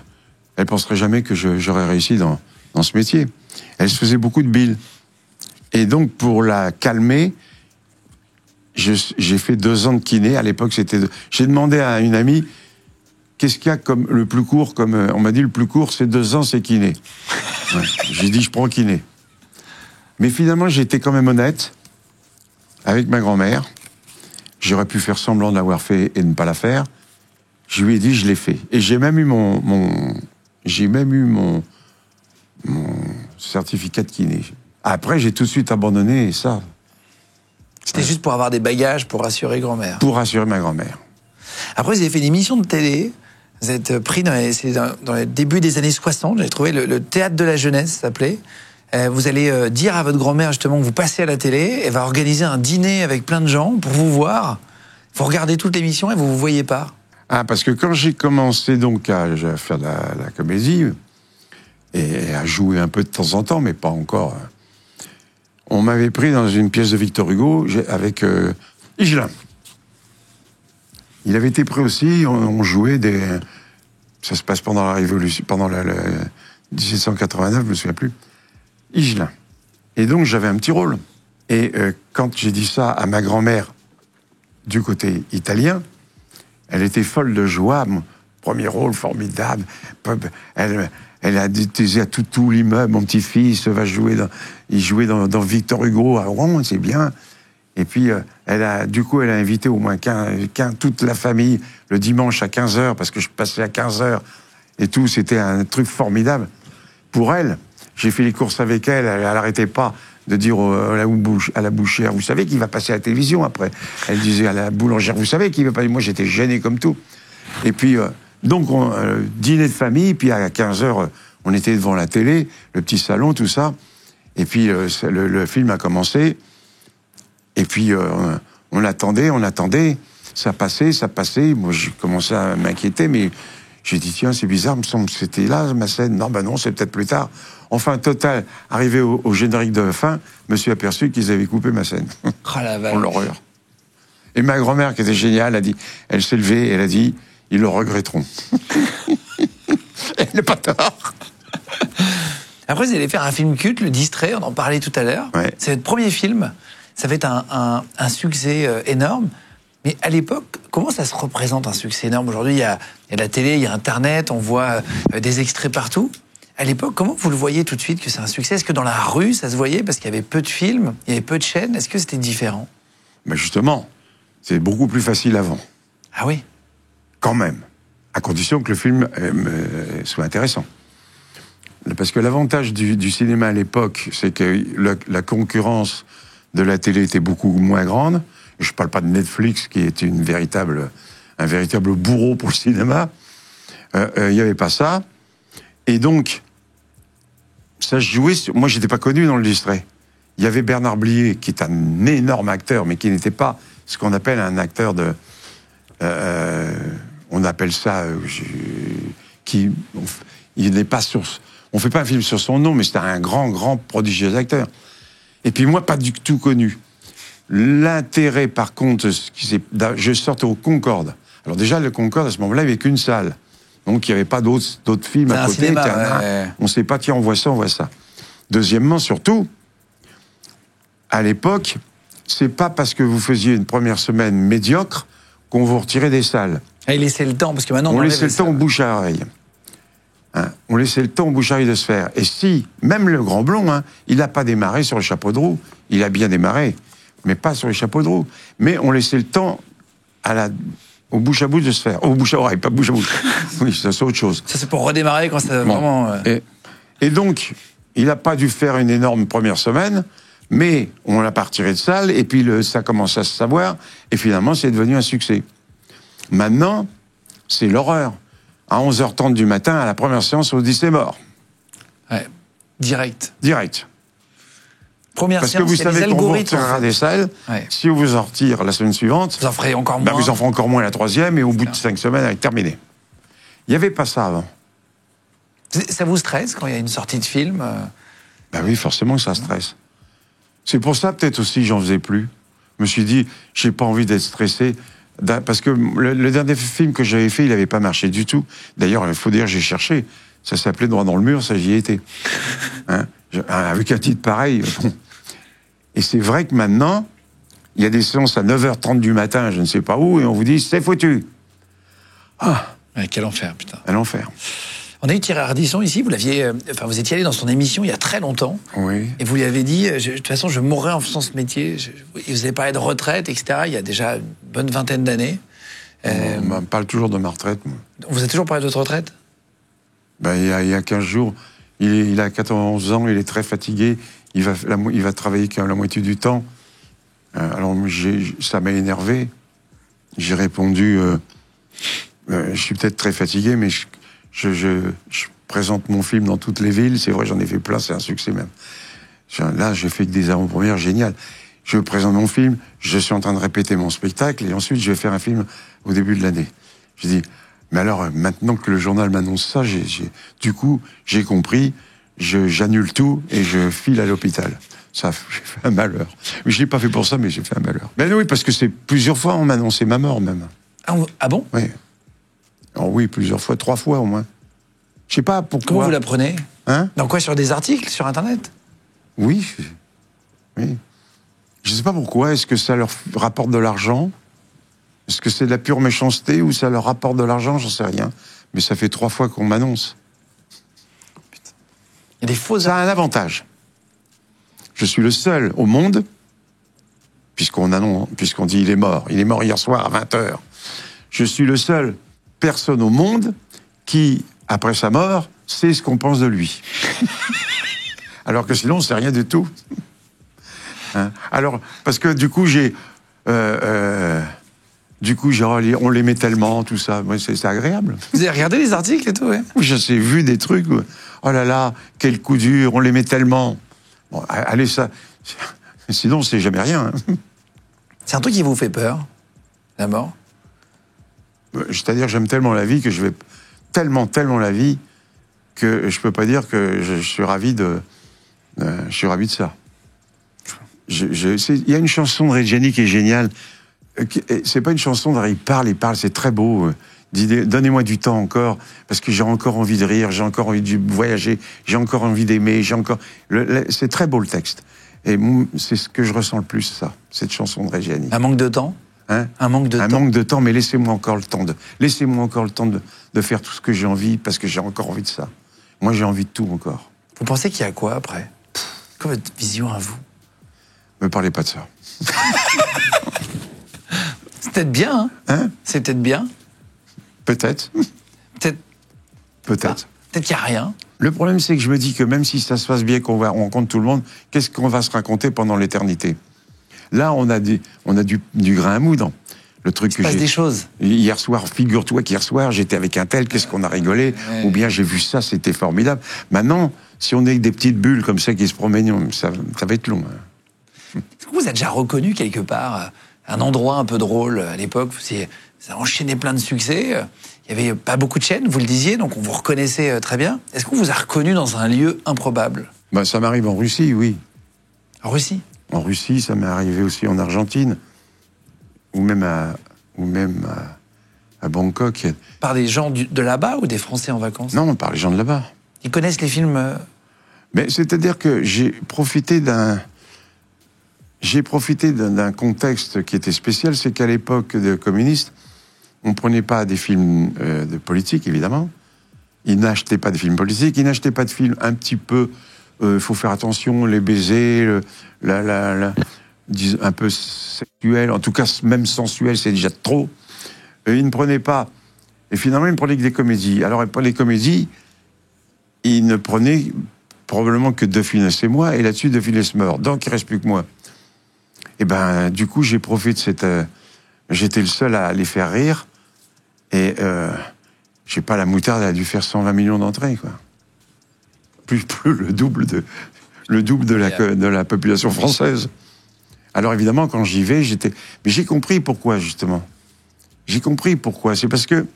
Elle penserait jamais que j'aurais réussi dans ce métier. Elle se faisait beaucoup de bile. Et donc, pour la calmer, j'ai fait 2 ans de kiné. À l'époque, j'ai demandé à une amie, qu'est-ce qu'il y a comme le plus court, on m'a dit le plus court, c'est 2 ans, c'est kiné. Ouais. J'ai dit, je prends kiné. Mais finalement, j'étais quand même honnête avec ma grand-mère. J'aurais pu faire semblant de l'avoir fait et de ne pas la faire. Je lui ai dit, je l'ai fait. Et j'ai même eu mon certificat de kiné. Après, j'ai tout de suite abandonné et ça. C'était juste pour avoir des bagages pour rassurer grand-mère. Pour rassurer ma grand-mère. Après, vous avez fait une émission de télé. Vous êtes pris dans le début des années 60. J'ai trouvé le théâtre de la jeunesse, ça s'appelait. Vous allez dire à votre grand-mère justement que vous passez à la télé. Elle va organiser un dîner avec plein de gens pour vous voir. Vous regardez toute l'émission et vous vous voyez pas. Ah, parce que quand j'ai commencé donc à faire de la comédie et à jouer un peu de temps en temps, mais pas encore, on m'avait pris dans une pièce de Victor Hugo avec Higelin. Il avait été pris aussi, on jouait ça se passe pendant la Révolution, pendant le 1789, je me souviens plus. Higelin. Et donc, j'avais un petit rôle. Et quand j'ai dit ça à ma grand-mère du côté italien, elle était folle de joie. Mon premier rôle formidable. Elle a disait à tout l'immeuble, mon petit-fils va jouer il jouait dans Victor Hugo à Rouen, c'est bien. Et puis, elle a invité au moins toute la famille le dimanche à 15h, parce que je passais à 15h et tout, c'était un truc formidable. Pour elle, j'ai fait les courses avec elle, elle n'arrêtait pas de dire à la bouchère, vous savez qu'il va passer à la télévision après. Elle disait à la boulangère, vous savez qu'il va passer. Moi, j'étais gêné comme tout. Et puis, donc, dîner de famille, puis à 15h, on était devant la télé, le petit salon, tout ça. Et puis, le film a commencé. Et puis, on attendait. Ça passait. Moi, j'ai commencé à m'inquiéter, mais j'ai dit, tiens, c'est bizarre, il me semble que c'était là, ma scène. Non, c'est peut-être plus tard. Enfin, total, arrivé au générique de fin, je me suis aperçu qu'ils avaient coupé ma scène. Oh la vache. Pour l'horreur. Et ma grand-mère, qui était géniale, elle s'est levée, elle a dit, ils le regretteront. Elle n'a pas tort. Après, vous allez faire un film culte, Le Distrait, on en parlait tout à l'heure. Ouais. C'est votre premier film. Ça va être un succès énorme. Mais à l'époque, comment ça se représente un succès énorme? Aujourd'hui, il y a la télé, il y a Internet, on voit des extraits partout. À l'époque, comment vous le voyez tout de suite que c'est un succès? Est-ce que dans la rue, ça se voyait parce qu'il y avait peu de films, il y avait peu de chaînes? Est-ce que c'était différent? Ben justement, c'est beaucoup plus facile avant. Ah oui? Quand même. À condition que le film soit intéressant. Parce que l'avantage du cinéma à l'époque, c'est que la concurrence de la télé était beaucoup moins grande. Je ne parle pas de Netflix, qui est un véritable bourreau pour le cinéma. Il n'y avait pas ça. Et donc, ça se jouait... Moi, je n'étais pas connu dans le Distrait. Il y avait Bernard Blier, qui est un énorme acteur, mais qui n'était pas ce qu'on appelle un acteur de... on appelle ça... il n'est pas sur... On ne fait pas un film sur son nom, mais c'était un grand, prodigieux acteur. Et puis moi, pas du tout connu. L'intérêt, par contre, je sortais au Concorde. Alors déjà, le Concorde, à ce moment-là, il n'y avait qu'une salle. Donc, il n'y avait pas d'autres films à côté. Cinéma, ouais. On ne sait pas, tiens, on voit ça. Deuxièmement, surtout, à l'époque, c'est pas parce que vous faisiez une première semaine médiocre qu'on vous retirait des salles. Et laisser le temps, parce que maintenant... On laissait le temps aux bouche à oreille. On laissait le temps aux bouche à oreille de se faire. Et si, même le Grand Blond, il n'a pas démarré sur le chapeau de roue. Il a bien démarré, mais pas sur les chapeaux de roue. Mais on laissait le temps au bouche à bouche de se faire. Au bouche à oreille, pas bouche à bouche. Oui, ça c'est autre chose. Ça c'est pour redémarrer quand ça vraiment... Et donc, il n'a pas dû faire une énorme première semaine, mais on l'a pas retiré de salle, et puis ça commence à se savoir, et finalement c'est devenu un succès. Maintenant, c'est l'horreur. À 11h30 du matin, à la première séance, on dit c'est mort. Ouais. Direct. Première parce séance, que vous savez qu'on vous retirera des salles. Ouais. Si on vous en retire la semaine suivante, vous en ferez encore moins. Vous en ferez encore moins la troisième, et au bout de 5 semaines, elle est terminée. Il n'y avait pas ça avant. Ça vous stresse quand il y a une sortie de film? Oui, forcément ça stresse. C'est pour ça, peut-être aussi, j'en faisais plus. Je me suis dit, j'ai pas envie d'être stressé. Parce que le dernier film que j'avais fait, il n'avait pas marché du tout. D'ailleurs, il faut dire, j'ai cherché. Ça s'appelait Droit dans le mur, ça j'y ai été. Avec un titre pareil. Bon. Et c'est vrai que maintenant, il y a des séances à 9h30 du matin, je ne sais pas où, et on vous dit, c'est foutu. Quel enfer, putain. Un enfer. On a eu Thierry Ardisson ici, vous étiez allé dans son émission il y a très longtemps. Oui. Et vous lui avez dit, de toute façon, je mourrai en faisant ce métier. Vous avez parlé de retraite, etc. Il y a déjà une bonne vingtaine d'années. On me parle toujours de ma retraite, moi. On vous a toujours parlé de votre retraite? Il y a 15 jours, il a 14 ans, il est très fatigué. Il va travailler que la moitié du temps. Alors, ça m'a énervé. J'ai répondu, je suis peut-être très fatigué, mais je présente mon film dans toutes les villes. C'est vrai, j'en ai fait plein, c'est un succès même. Là, j'ai fait que des avant-premières géniales. Je présente mon film, je suis en train de répéter mon spectacle, et ensuite, je vais faire un film au début de l'année. Je dis, mais alors, maintenant que le journal m'annonce ça, du coup, j'ai compris, j'annule tout, et je file à l'hôpital. Ça, j'ai fait un malheur. Mais je l'ai pas fait pour ça, mais j'ai fait un malheur. Ben oui, parce que c'est plusieurs fois, on m'a annoncé ma mort, même. Ah bon? Oui. Oh oui, plusieurs fois, 3 fois au moins. Je sais pas pourquoi. Comment vous l'apprenez? Dans quoi? Sur des articles, sur Internet? Oui. Oui. Je ne sais pas pourquoi. Est-ce que ça leur rapporte de l'argent? Est-ce que c'est de la pure méchanceté ou ça leur rapporte de l'argent? J'en sais rien. Mais ça fait 3 fois qu'on m'annonce. Il y a des faux... Ça a un avantage. Je suis le seul au monde, puisqu'on dit il est mort hier soir à 20h. Je suis le seul personne au monde qui, après sa mort, sait ce qu'on pense de lui. Alors que sinon, on ne sait rien du tout. Hein? Alors, parce que du coup, on l'aimait tellement, tout ça. Moi, c'est agréable. Vous avez regardé les articles et tout, ouais? J'ai vu des trucs, oh là là, quel coup dur, on l'aimait tellement. Bon, allez, ça... Sinon, c'est jamais rien. Hein. C'est un truc qui vous fait peur, la mort? C'est-à-dire, j'aime tellement la vie que je vais... Tellement la vie que je peux pas dire que je suis ravi de... je suis ravi de ça. Il y a une chanson de Reggiani qui est géniale. C'est pas une chanson il parle, c'est très beau. Donnez-moi du temps encore, parce que j'ai encore envie de rire, j'ai encore envie de voyager, j'ai encore envie d'aimer, c'est très beau le texte. Et c'est ce que je ressens le plus, ça, cette chanson de Reggiani. Un manque de temps? Hein? Un manque de temps. Un manque de temps, mais laissez-moi encore le temps de faire tout ce que j'ai envie, parce que j'ai encore envie de ça. Moi, j'ai envie de tout encore. Vous pensez qu'il y a quoi après? Quelle est votre vision à vous? Me parlez pas de ça. C'est peut-être bien, hein? C'est peut-être bien. Peut-être. Peut-être. Peut-être. Peut-être qu'il n'y a rien. Le problème, c'est que je me dis que même si ça se passe bien, qu'on rencontre tout le monde, qu'est-ce qu'on va se raconter pendant l'éternité? Là, on a du grain à moudre. Le truc que il se passe des choses. Hier soir, figure-toi qu'hier soir, j'étais avec un tel, qu'est-ce qu'on a rigolé, ou bien j'ai vu ça, c'était formidable. Maintenant, si on est avec des petites bulles comme ça qui se promènent, ça va être long. Est-ce que vous avez déjà reconnu quelque part un endroit un peu drôle à l'époque? Vous avez enchaîné plein de succès. Il n'y avait pas beaucoup de chaînes, vous le disiez, donc on vous reconnaissait très bien. Est-ce qu'on vous a reconnu dans un lieu improbable? Ça m'arrive en Russie, oui. En Russie? En Russie, ça m'est arrivé aussi en Argentine, ou même à Bangkok. Par des gens de là-bas ou des Français en vacances? Non, par les gens de là-bas. Ils connaissent les films? Mais c'est-à-dire que j'ai profité d'un contexte qui était spécial, c'est qu'à l'époque des communistes, on ne prenait pas des films de politique, évidemment. Ils n'achetaient pas de films politiques, ils n'achetaient pas de films un petit peu... faut faire attention, les baisers, un peu sexuel, en tout cas même sensuel, c'est déjà trop. Ils ne prenaient pas... Et finalement, ils ne prenaient que des comédies. Alors, les comédies, ils ne prenaient probablement que De Funès et moi, et là-dessus, De Funès meurt. Donc, il ne reste plus que moi. Et du coup, j'ai profité de cette... j'étais le seul à les faire rire, et je sais pas, la moutarde a dû faire 120 millions d'entrées, quoi. Plus le double de la population française. Alors évidemment, quand j'y vais, mais j'ai compris pourquoi, justement. J'ai compris pourquoi. C'est parce que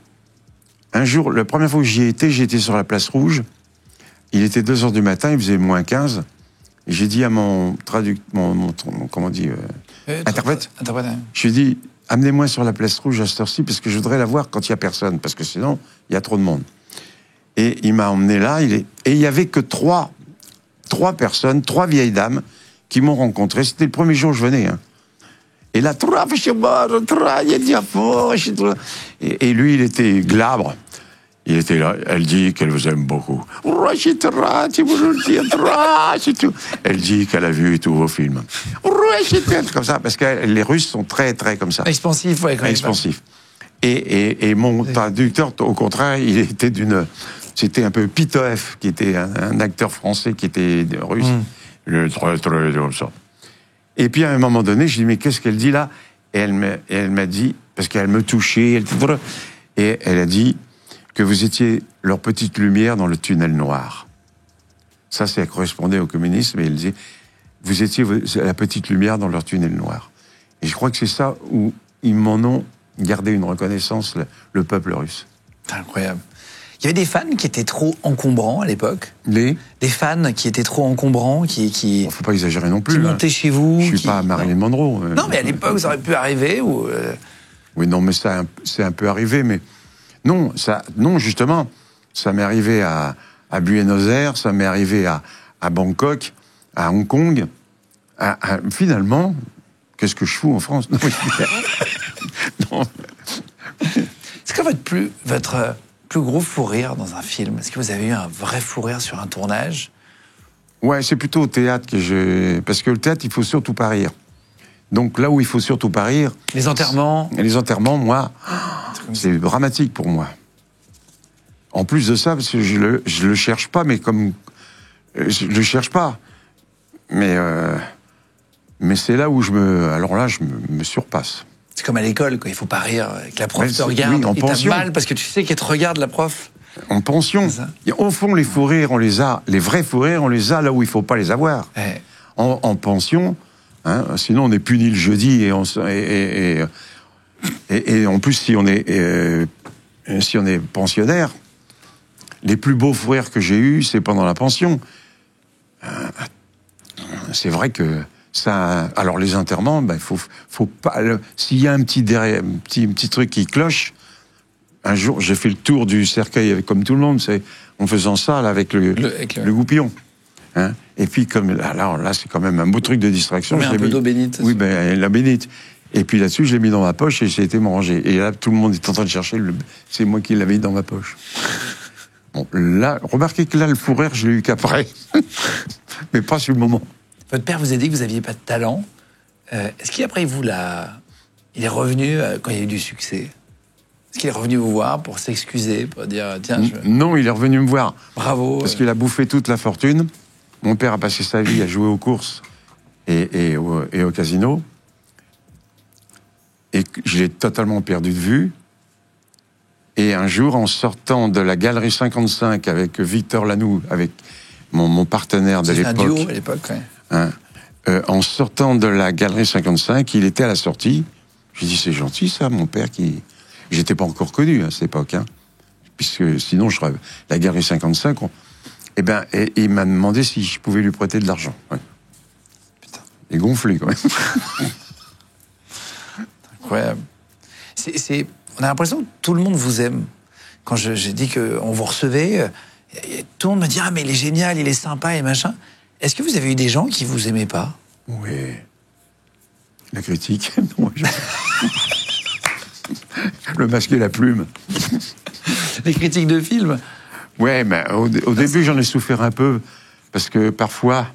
un jour, la première fois que j'y étais, j'étais sur la place Rouge. Il était 2h du matin, il faisait moins 15. Et j'ai dit à mon comment on dit, interprète. Je lui ai dit, amenez-moi sur la place Rouge à cette heure-ci, parce que je voudrais la voir quand il n'y a personne, parce que sinon, il y a trop de monde. Et il m'a emmené là, et il n'y avait que trois personnes, 3 vieilles dames, qui m'ont rencontré. C'était le premier jour où je venais. Hein. Et là, et lui, il était glabre. Il était là, elle dit qu'elle vous aime beaucoup. Elle dit qu'elle a vu tous vos films. Comme ça, parce que les Russes sont très, très comme ça. Expansifs, ouais, quand même. Expansifs. Et mon traducteur, au contraire, c'était un peu Pitoev, qui était un acteur français qui était russe. Très, très comme ça. Et puis, à un moment donné, je dis, mais qu'est-ce qu'elle dit là? Et elle m'a dit, parce qu'elle me touchait, et elle a dit que vous étiez leur petite lumière dans le tunnel noir. Ça correspondait au communisme, et elle disait, vous étiez la petite lumière dans leur tunnel noir. Et je crois que c'est ça où ils m'en ont gardé une reconnaissance, le peuple russe. C'est incroyable. Il y avait des fans qui étaient trop encombrants à l'époque. Des fans qui étaient trop encombrants, qui... Bon, faut pas exagérer non plus. Qui montaient chez vous. Je suis pas Marilyn Monroe. Non, mais à l'époque, ça aurait pu arriver. Oui, non, mais c'est un peu arrivé, mais... Non, justement, ça m'est arrivé à Buenos Aires, ça m'est arrivé à Bangkok, à Hong Kong, Finalement, qu'est-ce que je fous en France? Non, non. Est-ce que votre plus gros fou rire dans un film, est-ce que vous avez eu un vrai fou rire sur un tournage? Ouais, c'est plutôt au théâtre que je... Parce que le théâtre, il faut surtout pas rire. Donc là où il faut surtout pas rire... Les enterrements? Les enterrements, moi, c'est dramatique pour moi. En plus de ça, parce que je le cherche pas, mais comme... Je le cherche pas. Mais c'est là où alors là, je me surpasse. C'est comme à l'école, quoi. Il faut pas rire, que la prof te regarde, oui, en et t'as pension. mal parce que tu sais qu'elle te regarde, la prof. En pension. Au fond, les fous rires, on les a. Les vrais fous rires, on les a là où il faut pas les avoir. Ouais. En pension, hein, sinon on est puni le jeudi et en plus si on est pensionnaire, les plus beaux fous rires que j'ai eus, c'est pendant la pension. C'est vrai que ça. Alors les enterrements, ben faut pas. S'il y a un petit truc qui cloche. Un jour, j'ai fait le tour du cercueil comme tout le monde, c'est en faisant ça là, avec le goupillon. Hein, et puis comme là, c'est quand même un beau truc de distraction. Un peu d'eau bénite. Oui, ben la bénite. Et puis là-dessus, je l'ai mis dans ma poche et j'ai été me ranger. Et là, tout le monde est en train de chercher. C'est moi qui l'avais mis dans ma poche. Bon, là, remarquez que là, le fou rire, je l'ai eu qu'après, mais pas sur le moment. Votre père vous a dit que vous n'aviez pas de talent. Est-ce qu'après il est revenu quand il y a eu du succès? Est-ce qu'il est revenu vous voir pour s'excuser, pour dire tiens, Non, il est revenu me voir. Bravo. Parce qu'il a bouffé toute la fortune. Mon père a passé sa vie à jouer aux courses et au casino. Et je l'ai totalement perdu de vue. Et un jour, en sortant de la Galerie 55 avec Victor Lanoux, avec mon partenaire de l'époque. C'est un duo à l'époque, ouais. Hein, en sortant de la Galerie 55, il était à la sortie. J'ai dit, c'est gentil ça, mon père qui... J'étais pas encore connu à cette époque, hein, puisque sinon, la Galerie 55, et il m'a demandé si je pouvais lui prêter de l'argent. Ouais. Putain. Il est gonflé, quand même. Incroyable. On a l'impression que tout le monde vous aime. Quand j'ai dit qu'on vous recevait, tout le monde me dit « Ah, mais il est génial, il est sympa et machin ». Est-ce que vous avez eu des gens qui vous aimaient pas? Oui. La critique, non. Le masque et la plume. Les critiques de films? Ouais, mais au début, j'en ai souffert un peu, parce que parfois,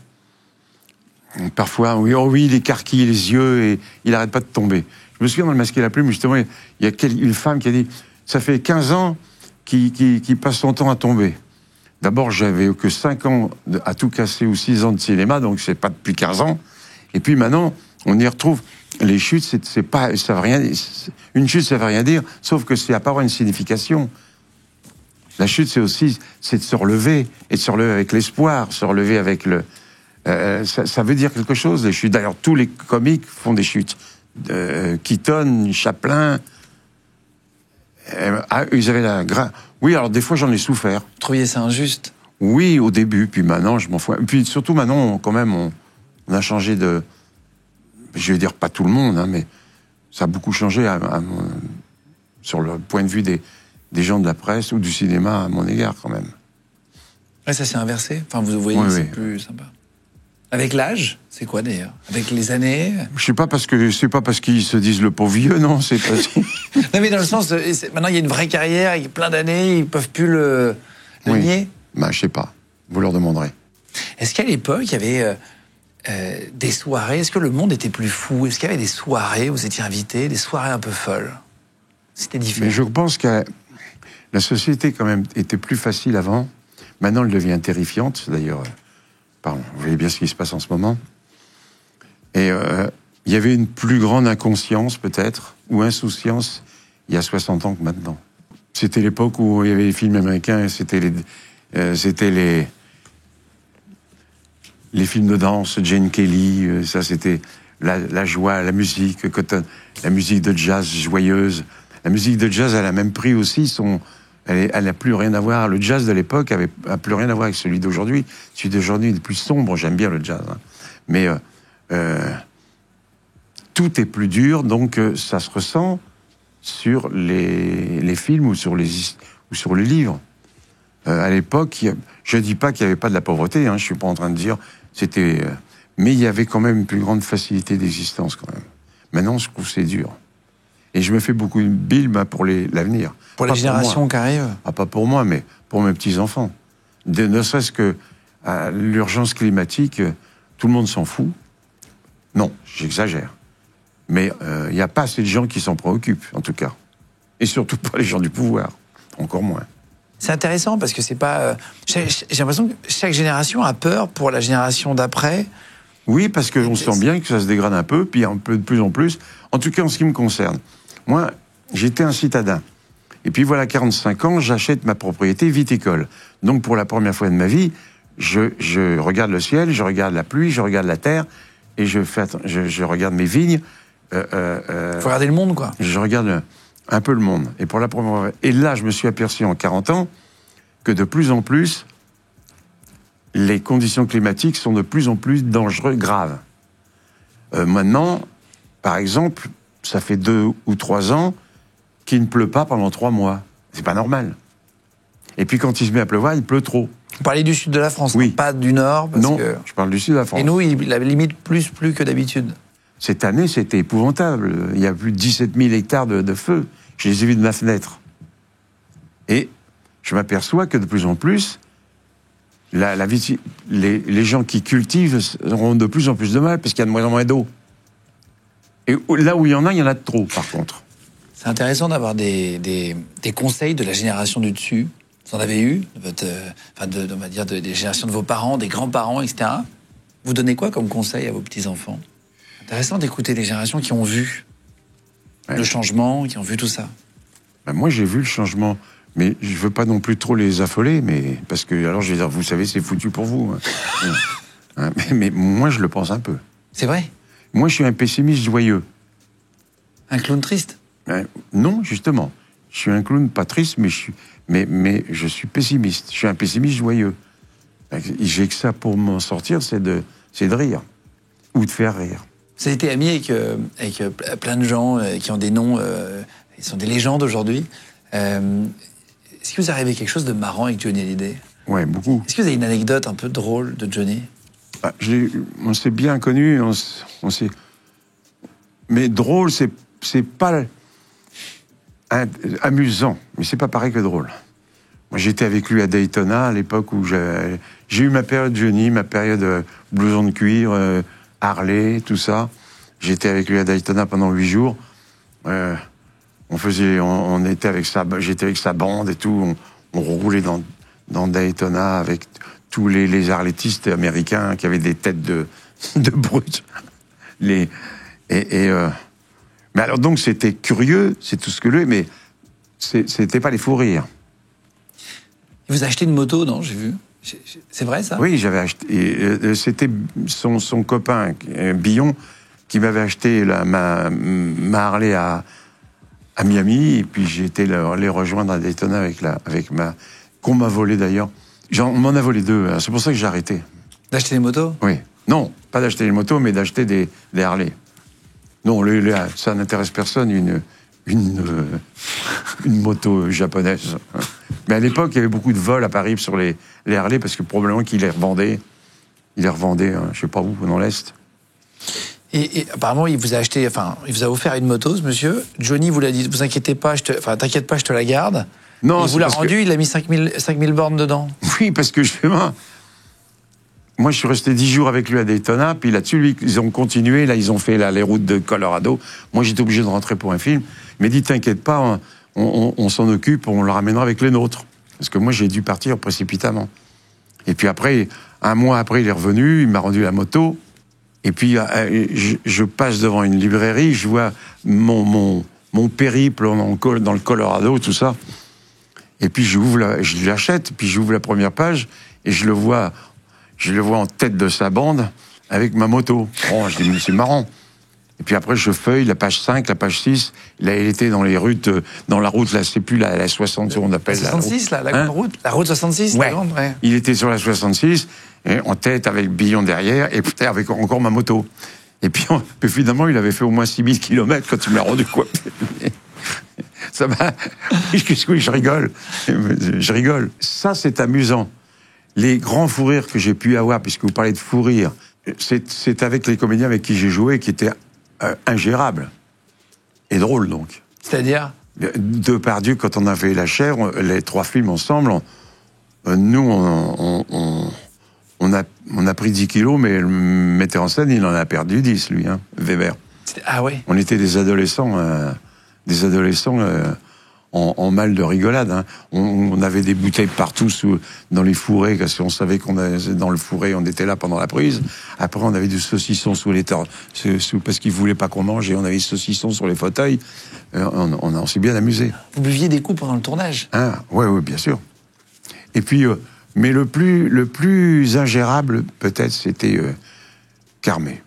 oui, il écarquille les yeux et il arrête pas de tomber. Je me souviens dans Le Masque et la Plume, justement, il y a une femme qui a dit « Ça fait 15 ans qu'il passe son temps à tomber. » D'abord, j'avais que 5 ans à tout casser ou 6 ans de cinéma, donc c'est pas depuis 15 ans. Et puis maintenant, on y retrouve. Les chutes, c'est pas, ça veut rien. Une chute, ça veut rien dire, sauf que c'est à part une signification. La chute, c'est de se relever, et de se relever avec l'espoir, se relever avec le... ça veut dire quelque chose, les chutes. D'ailleurs, tous les comiques font des chutes. Keaton, Chaplin... ils avaient la... Oui, alors des fois, j'en ai souffert. Vous trouviez ça injuste? Oui, au début, puis maintenant, je m'en fous. Et puis surtout, maintenant, quand même, on a changé de... Je vais dire pas tout le monde, hein, mais ça a beaucoup changé sur le point de vue des gens de la presse ou du cinéma à mon égard, quand même. Ouais, ça s'est inversé. Enfin, vous voyez, c'est plus sympa. Avec l'âge, c'est quoi d'ailleurs? Avec les années? Je sais pas parce qu'ils se disent le pauvre vieux, non, c'est pas... Non, mais dans le sens, maintenant il y a une vraie carrière, il y a plein d'années, ils peuvent plus le nier. Bah, je sais pas. Vous leur demanderez. Est-ce qu'à l'époque, il y avait des soirées? Est-ce que le monde était plus fou? Est-ce qu'il y avait des soirées où vous étiez invités, des soirées un peu folles? C'était différent. Mais je pense que la société, quand même, était plus facile avant. Maintenant, elle devient terrifiante, d'ailleurs. Pardon, vous voyez bien ce qui se passe en ce moment. Et il y avait une plus grande inconscience, peut-être, ou insouciance, il y a 60 ans que maintenant. C'était l'époque où il y avait les films américains, c'était les films de danse, Jane Kelly, ça c'était la joie, la musique, la musique de jazz joyeuse. La musique de jazz, elle a même pris aussi elle n'a plus rien à voir. Le jazz de l'époque a plus rien à voir avec celui d'aujourd'hui. Celui d'aujourd'hui est plus sombre, j'aime bien le jazz. Hein. Mais tout est plus dur, donc ça se ressent sur les films ou sur les livres. À l'époque, je dis pas qu'il n'y avait pas de la pauvreté, hein, je suis pas en train de dire, Mais il y avait quand même une plus grande facilité d'existence, quand même. Maintenant, je trouve que c'est dur. Et je me fais beaucoup de billes pour l'avenir. Pour les générations qui arrivent. Pas pour moi, mais pour mes petits-enfants. Ne serait-ce que l'urgence climatique, tout le monde s'en fout. Non, j'exagère. Mais il n'y a pas assez de gens qui s'en préoccupent, en tout cas. Et surtout pas les gens du pouvoir, encore moins. C'est intéressant parce que c'est pas... j'ai l'impression que chaque génération a peur pour la génération d'après. Oui, parce qu'on sent bien que ça se dégrade un peu, puis un peu de plus en plus. En tout cas, en ce qui me concerne. Moi, j'étais un citadin. Et puis voilà, 45 ans, j'achète ma propriété viticole. Donc pour la première fois de ma vie, je regarde le ciel, je regarde la pluie, je regarde la terre, et je regarde mes vignes. Faut regarder le monde, quoi. Je regarde un peu le monde. Et pour la première fois, et là, je me suis aperçu en 40 ans que de plus en plus, les conditions climatiques sont de plus en plus dangereuses, graves. Maintenant, par exemple, ça fait 2 ou 3 ans qu'il ne pleut pas pendant 3 mois. C'est pas normal. Et puis quand il se met à pleuvoir, il pleut trop. Vous parlez du sud de la France, oui. Pas du nord non, je parle du sud de la France. Et nous, il a limite plus que d'habitude. Cette année, c'était épouvantable. Il y a plus de 17 000 hectares de feu. Je les ai vus de ma fenêtre. Et je m'aperçois que de plus en plus, les gens qui cultivent auront de plus en plus de mal parce qu'il y a de moins en moins d'eau. Et là où il y en a de trop, par contre. C'est intéressant d'avoir des conseils de la génération du dessus. Vous en avez eu, on va dire des générations de vos parents, des grands-parents, etc. Vous donnez quoi comme conseil à vos petits-enfants? Intéressant d'écouter des générations qui ont vu le changement, qui ont vu tout ça. Ben moi, j'ai vu le changement. Mais je veux pas non plus trop les affoler, mais parce que alors je vais dire, vous savez, c'est foutu pour vous. Hein, mais moi, je le pense un peu. C'est vrai? Moi, je suis un pessimiste joyeux. Un clown triste? Non, justement. Je suis un clown pas triste, mais je suis pessimiste. Je suis un pessimiste joyeux. J'ai que ça pour m'en sortir, c'est de rire. Ou de faire rire. Vous avez été ami avec plein de gens qui ont des noms, ils sont des légendes aujourd'hui. Est-ce que vous arrivez quelque chose de marrant avec Johnny Hallyday? Ouais, beaucoup. Est-ce que vous avez une anecdote un peu drôle de Johnny? On s'est bien connus, on s'est... Mais drôle, c'est pas amusant, mais c'est pas pareil que drôle. Moi, j'étais avec lui à Daytona, à l'époque où j'ai eu ma période Johnny, ma période blouson de cuir, Harley, tout ça. J'étais avec lui à Daytona pendant 8 jours. On était avec j'étais avec sa bande et tout. On roulait dans Daytona avec tous les harlettistes américains qui avaient des têtes de brutes. Mais alors donc c'était curieux, c'est tout ce que lui, mais c'était pas les fous rires. Vous achetez une moto, non? J'ai vu. C'est vrai, ça? Oui, j'avais acheté. C'était son copain, Billon, qui m'avait acheté ma Harley à Miami, et puis j'ai été les rejoindre à Daytona avec ma... qu'on m'a volé d'ailleurs. On m'en a volé 2, c'est pour ça que j'ai arrêté. D'acheter des motos? Oui. Non, pas d'acheter des motos, mais d'acheter des Harley. Non, ça n'intéresse personne, une moto japonaise. Mais à l'époque, il y avait beaucoup de vols à Paris sur les Harley, parce que probablement qu'ils les revendaient. Ils les revendaient, je sais pas où, dans l'Est. Et apparemment, il vous a offert une moto, ce monsieur. Johnny vous l'a dit, vous inquiétez pas, t'inquiète pas, je te la garde. Non, il vous l'a rendu, il a mis 5000 bornes dedans. Oui, parce que moi, je suis resté 10 jours avec lui à Daytona, puis là-dessus, ils ont continué, là, ils ont fait les routes de Colorado. Moi, j'étais obligé de rentrer pour un film. Il m'a dit, t'inquiète pas, on s'en occupe, on le ramènera avec les nôtres. Parce que moi, j'ai dû partir précipitamment. Et puis après, un mois après, il est revenu, il m'a rendu la moto. Et puis, je passe devant une librairie, je vois mon périple dans le Colorado, tout ça. Et puis, je l'achète, puis j'ouvre la première page, et je le vois en tête de sa bande, avec ma moto. Bon, je dis, mais c'est marrant. Et puis après, je feuille la page 5, la page 6. Là, il était dans dans la route, là, c'est plus la 60, on appelle la 66, la grande route. La route 66, ouais. La grande, ouais. Il était sur la 66, et en tête, avec Billon derrière, et peut-être avec encore ma moto. Et puis, finalement, il avait fait au moins 6000 km quand il me l'a rendu, quoi. Ça va. Oui, je rigole. Je rigole. Ça, c'est amusant. Les grands fous rires que j'ai pu avoir, puisque vous parlez de fous rires, c'est avec les comédiens avec qui j'ai joué qui étaient ingérables. Et drôles, donc. C'est-à-dire Depardieu, quand on a fait La Chair, les 3 films ensemble, nous, on a pris 10 kilos, mais le metteur en scène, il en a perdu 10, lui, hein, Weber. Ah ouais. On était des adolescents en mal de rigolade. Hein. On avait des bouteilles partout dans les fourrés, parce qu'on savait dans le fourré, on était là pendant la prise. Après, on avait du saucisson parce qu'ils voulaient pas qu'on mange, et on avait du saucisson sur les fauteuils. On s'est bien amusé. Vous buviez des coups pendant le tournage? Ah, ouais, bien sûr. Et puis, mais le plus ingérable, peut-être, c'était Carmé.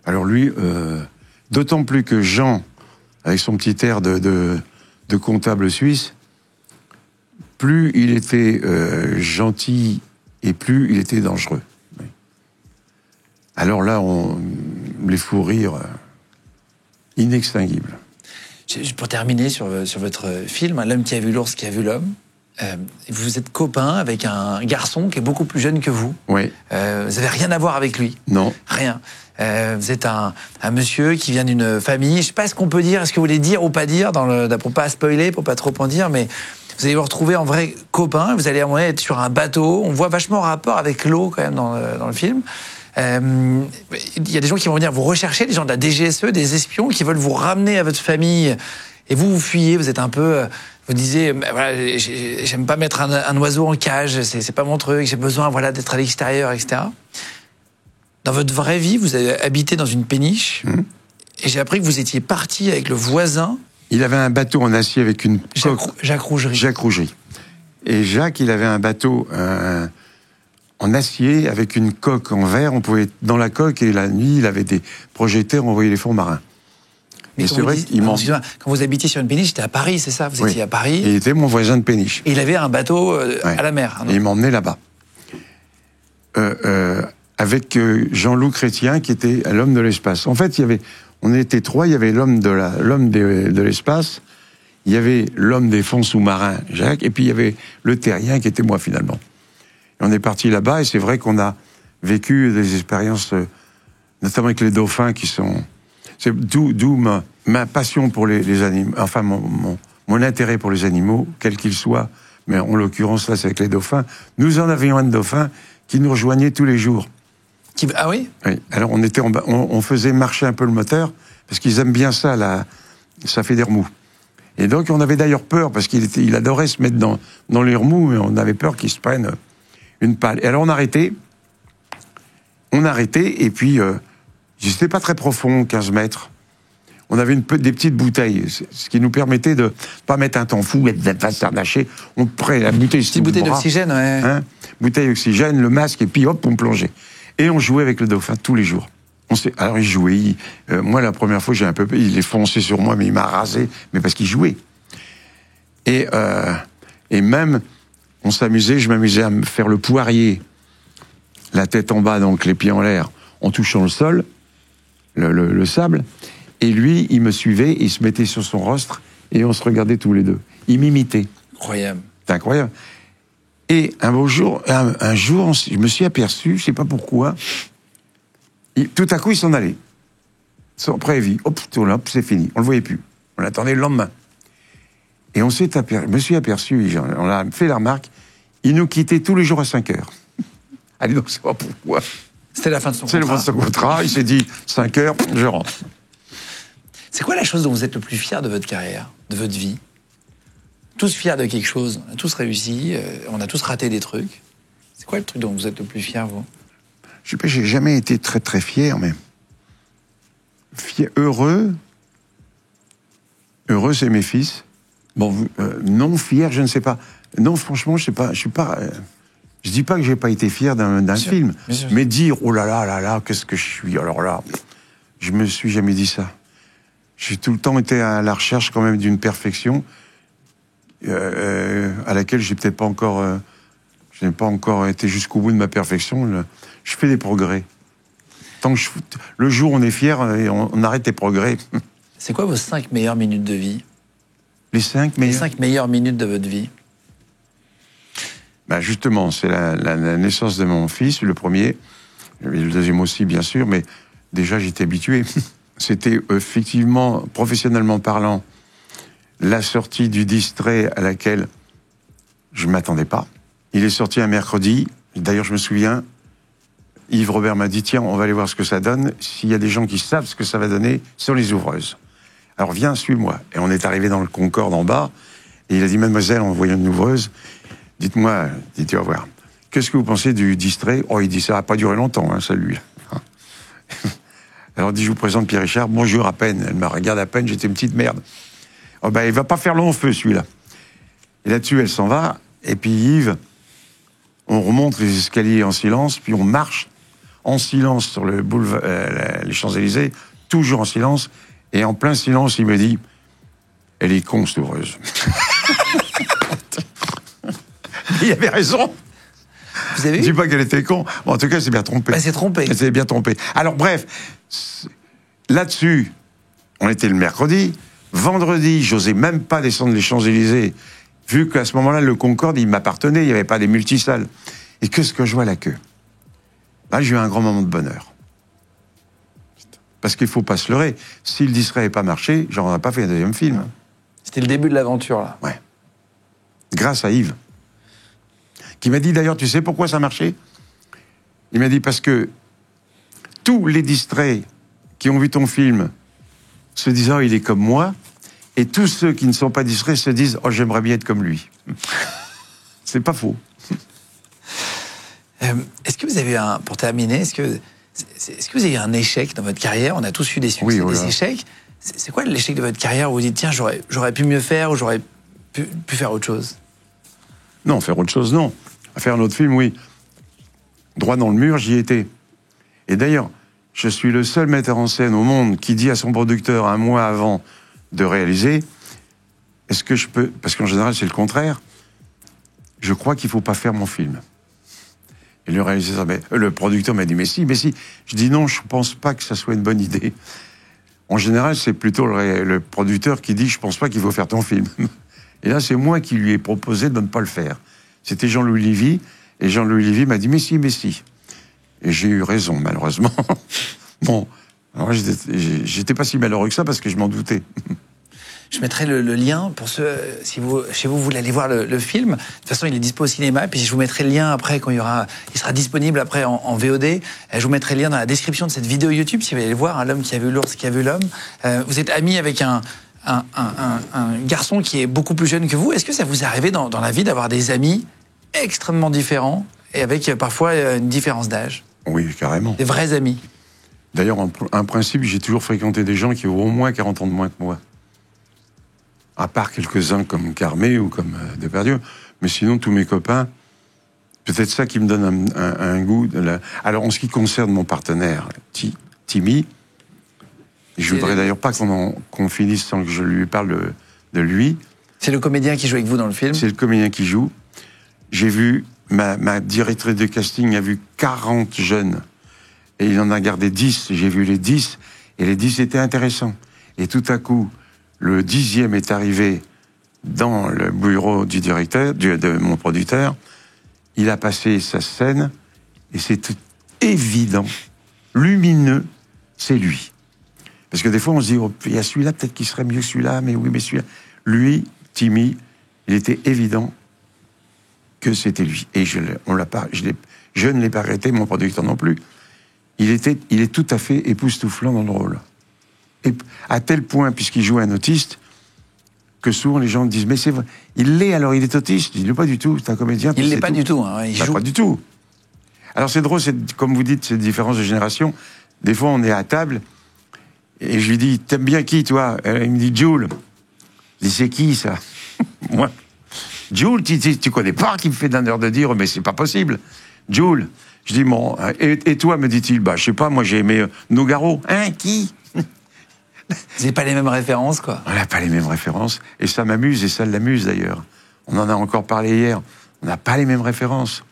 Alors lui, d'autant plus que Jean, avec son petit air de comptable suisse, plus il était gentil et plus il était dangereux. Oui. Alors là, les fous rires inextinguibles. Pour terminer sur votre film, L'homme qui a vu l'ours qui a vu l'homme, vous êtes copain avec un garçon qui est beaucoup plus jeune que vous. Oui. Vous n'avez rien à voir avec lui. Non. Rien. Vous êtes un monsieur qui vient d'une famille. Je ne sais pas ce qu'on peut dire, est-ce que vous voulez dire ou pas dire, pour pas spoiler, pour pas trop en dire, mais vous allez vous retrouver en vrai copain. Vous allez à un moment être sur un bateau. On voit vachement rapport avec l'eau quand même dans le film. Il y a des gens qui vont venir vous rechercher, des gens de la DGSE, des espions qui veulent vous ramener à votre famille. Et vous fuyez, vous êtes un peu... Vous disiez, voilà, j'aime pas mettre un oiseau en cage, c'est pas mon truc, j'ai besoin d'être à l'extérieur, etc. Dans votre vraie vie, vous avez habité dans une péniche, et j'ai appris que vous étiez parti avec le voisin. Il avait un bateau en acier avec une coque. Jacques Rougerie. Jacques Rougerie. Et Jacques, il avait un bateau en acier avec une coque en verre. On pouvait, dans la coque, et la nuit, il avait des projecteurs, on voyait les fonds marins. Mais c'est vrai qu'il quand vous habitiez sur une péniche, j'étais à Paris, c'est ça? Vous étiez à Paris. Et il était mon voisin de péniche. Et il avait un bateau à la mer. Et il m'emmenait là-bas. Avec Jean-Loup Chrétien, qui était l'homme de l'espace. En fait, on était 3, il y avait l'homme de l'espace, il y avait l'homme des fonds sous-marins, Jacques, et puis il y avait le terrien, qui était moi, finalement. Et on est parti là-bas, et c'est vrai qu'on a vécu des expériences, notamment avec les dauphins, qui sont... C'est d'où ma passion pour les animaux, enfin mon intérêt pour les animaux, quels qu'ils soient, mais en l'occurrence là c'est avec les dauphins. Nous en avions un de dauphin qui nous rejoignait tous les jours. Ah oui? Oui. Alors on faisait marcher un peu le moteur, parce qu'ils aiment bien ça, ça fait des remous. Et donc on avait d'ailleurs peur, parce qu'il adorait se mettre dans les remous, mais on avait peur qu'il se prenne une pale. Et alors on arrêtait, et puis... C'était pas très profond, 15 mètres. On avait des petites bouteilles, ce qui nous permettait de pas mettre un temps fou et de s'arnacher. On prenait la bouteille... Petite bouteille d'oxygène, ouais. Hein, bouteille d'oxygène, le masque, et puis hop, on plongeait. Et on jouait avec le dauphin tous les jours. Alors il jouait. Moi, la première fois, il est foncé sur moi, mais il m'a rasé, mais parce qu'il jouait. Et même, on s'amusait, je m'amusais à me faire le poirier, la tête en bas, donc les pieds en l'air, en touchant le sol, le sable, et lui, il me suivait, il se mettait sur son rostre, et on se regardait tous les deux. Il m'imitait. Incroyable. C'est incroyable. Et un jour, je me suis aperçu, je sais pas pourquoi, tout à coup, il s'en allait. Sans préavis. Hop, c'est fini. On le voyait plus. On l'attendait le lendemain. Et je me suis aperçu, on a fait la remarque, il nous quittait tous les jours à 5 heures. Allez, donc, c'est pas pourquoi. C'était la fin de son contrat. C'est la fin de son contrat. Il s'est dit, 5 heures, je rentre. C'est quoi la chose dont vous êtes le plus fier de votre carrière, de votre vie? Tous fiers de quelque chose, on a tous réussi, on a tous raté des trucs. C'est quoi le truc dont vous êtes le plus fier, vous? Je sais pas, j'ai jamais été très très fier, mais... Heureux, c'est mes fils. Bon, non fier, je ne sais pas. Non, franchement, je sais pas, je suis pas... Je dis pas que j'ai pas été fier d'un film, mais dire oh là là, qu'est-ce que je suis. Alors là, je me suis jamais dit ça. J'ai tout le temps été à la recherche quand même d'une perfection à laquelle j'ai peut-être pas encore. Je n'ai pas encore été jusqu'au bout de ma perfection. Je fais des progrès. Tant que le jour où on est fier, on arrête les progrès. C'est quoi vos 5 meilleures minutes de vie? Les 5 meilleures. Les 5 meilleures minutes de votre vie. Ben justement, c'est la naissance de mon fils, le premier, Et le deuxième aussi, bien sûr, mais déjà, j'étais habitué. C'était effectivement, professionnellement parlant, la sortie du distrait à laquelle je ne m'attendais pas. Il est sorti un mercredi. D'ailleurs, je me souviens, Yves Robert m'a dit, tiens, on va aller voir ce que ça donne. S'il y a des gens qui savent ce que ça va donner, ce sont les ouvreuses. Alors viens, suis-moi. Et on est arrivé dans le Concorde en bas, et il a dit, mademoiselle, en voyant une ouvreuse, dites-moi, tu vas voir, qu'est-ce que vous pensez du distrait? Oh, il dit, ça n'a pas duré longtemps, hein, celui-là. Alors, il dit, je vous présente Pierre Richard, bonjour à peine. Elle me regarde à peine, j'étais une petite merde. Oh, ben, il va pas faire long feu, celui-là. Et là-dessus, elle s'en va, et puis Yves, on remonte les escaliers en silence, puis on marche en silence sur le boulevard, les Champs-Élysées, toujours en silence, et en plein silence, il me dit, elle est con, cette heureuse. Il avait raison. Vous avez Je dis pas qu'elle était con. Bon, en tout cas, elle s'est bien trompée. Elle s'est trompée. Elle s'est bien trompée. Alors, bref, là-dessus, on était le mercredi. Vendredi, j'osais même pas descendre les Champs-Élysées, vu qu'à ce moment-là, le Concorde, il m'appartenait, il n'y avait pas des multisalles. Et qu'est-ce que je vois à la queue? Là, j'ai eu un grand moment de bonheur. Parce qu'il faut pas se leurrer. Si le distrait n'avait pas marché, j'en aurais pas fait un deuxième film. C'était le début de l'aventure, là. Ouais. Grâce à Yves. Qui m'a dit, d'ailleurs, tu sais pourquoi ça marchait? Il m'a dit, parce que tous les distraits qui ont vu ton film se disent, oh, il est comme moi, et tous ceux qui ne sont pas distraits se disent, oh, j'aimerais bien être comme lui. C'est pas faux. Est-ce que vous avez pour terminer, est-ce que vous avez eu un échec dans votre carrière? On a tous eu des succès, oui, des échecs. C'est quoi l'échec de votre carrière où vous dites, tiens, j'aurais pu mieux faire, ou j'aurais pu faire autre chose? Non, faire autre chose, non. Faire un autre film, oui. Droit dans le mur, j'y étais. Et d'ailleurs, je suis le seul metteur en scène au monde qui dit à son producteur un mois avant de réaliser, est-ce que je peux... Parce qu'en général, c'est le contraire. Je crois qu'il ne faut pas faire mon film. Et le réalisateur, le producteur m'a dit, mais si. Je dis non, je ne pense pas que ça soit une bonne idée. En général, c'est plutôt le producteur qui dit, je ne pense pas qu'il faut faire ton film. Et là, c'est moi qui lui ai proposé de ne pas le faire. C'était Jean-Louis Lévy, et Jean-Louis Lévy m'a dit, mais si. Et j'ai eu raison, malheureusement. Bon, alors j'étais pas si malheureux que ça, parce que je m'en doutais. Je mettrai le lien pour ceux, si chez vous voulez aller voir le film. De toute façon, il est dispo au cinéma. Et puis, je vous mettrai le lien après, il sera disponible après en VOD. Je vous mettrai le lien dans la description de cette vidéo YouTube, si vous voulez aller voir, l'homme qui a vu l'ours, qui a vu l'homme. Vous êtes ami avec un garçon qui est beaucoup plus jeune que vous. Est-ce que ça vous est arrivé dans la vie d'avoir des amis extrêmement différents et avec parfois une différence d'âge? Oui, carrément. Des vrais amis. D'ailleurs, en principe, j'ai toujours fréquenté des gens qui ont au moins 40 ans de moins que moi. À part quelques-uns comme Carmé ou comme Depardieu. Mais sinon, tous mes copains, peut-être ça qui me donne un goût. Alors, en ce qui concerne mon partenaire, Timmy, je voudrais d'ailleurs pas qu'on finisse sans que je lui parle de lui. C'est le comédien qui joue avec vous dans le film? C'est le comédien qui joue. J'ai vu, ma directrice de casting a vu 40 jeunes. Et il en a gardé 10. J'ai vu les 10. Et les 10 étaient intéressants. Et tout à coup, le 10e est arrivé dans le bureau du directeur, de mon producteur. Il a passé sa scène. Et c'est tout évident, lumineux, c'est lui. Parce que des fois, on se dit, oh, il y a celui-là, peut-être qu'il serait mieux que celui-là, mais oui, mais celui-là. Lui, Timmy, il était évident que c'était lui. Et je ne l'ai pas arrêté, mon producteur non plus. Il est tout à fait époustouflant dans le rôle. Et à tel point, puisqu'il joue un autiste, que souvent les gens disent, mais c'est vrai, il l'est, alors il est autiste. Il ne l'est pas du tout, c'est un comédien. Il ne l'est pas du tout, hein, il joue. Pas du tout. Alors c'est drôle, comme vous dites, cette différence de génération. Des fois, on est à table, et je lui dis, t'aimes bien qui, toi? Il me dit, Jules. Je dis, c'est qui, ça? Moi. Jules, tu connais pas, qui me fait d'un heure de dire, mais c'est pas possible. Jules. Je dis, bon, et toi, me dit-il, bah, je sais pas, moi j'ai aimé Nougaro. Hein, qui? Vous n'avez pas les mêmes références, quoi. On n'a pas les mêmes références, et ça m'amuse, et ça l'amuse d'ailleurs. On en a encore parlé hier. On n'a pas les mêmes références.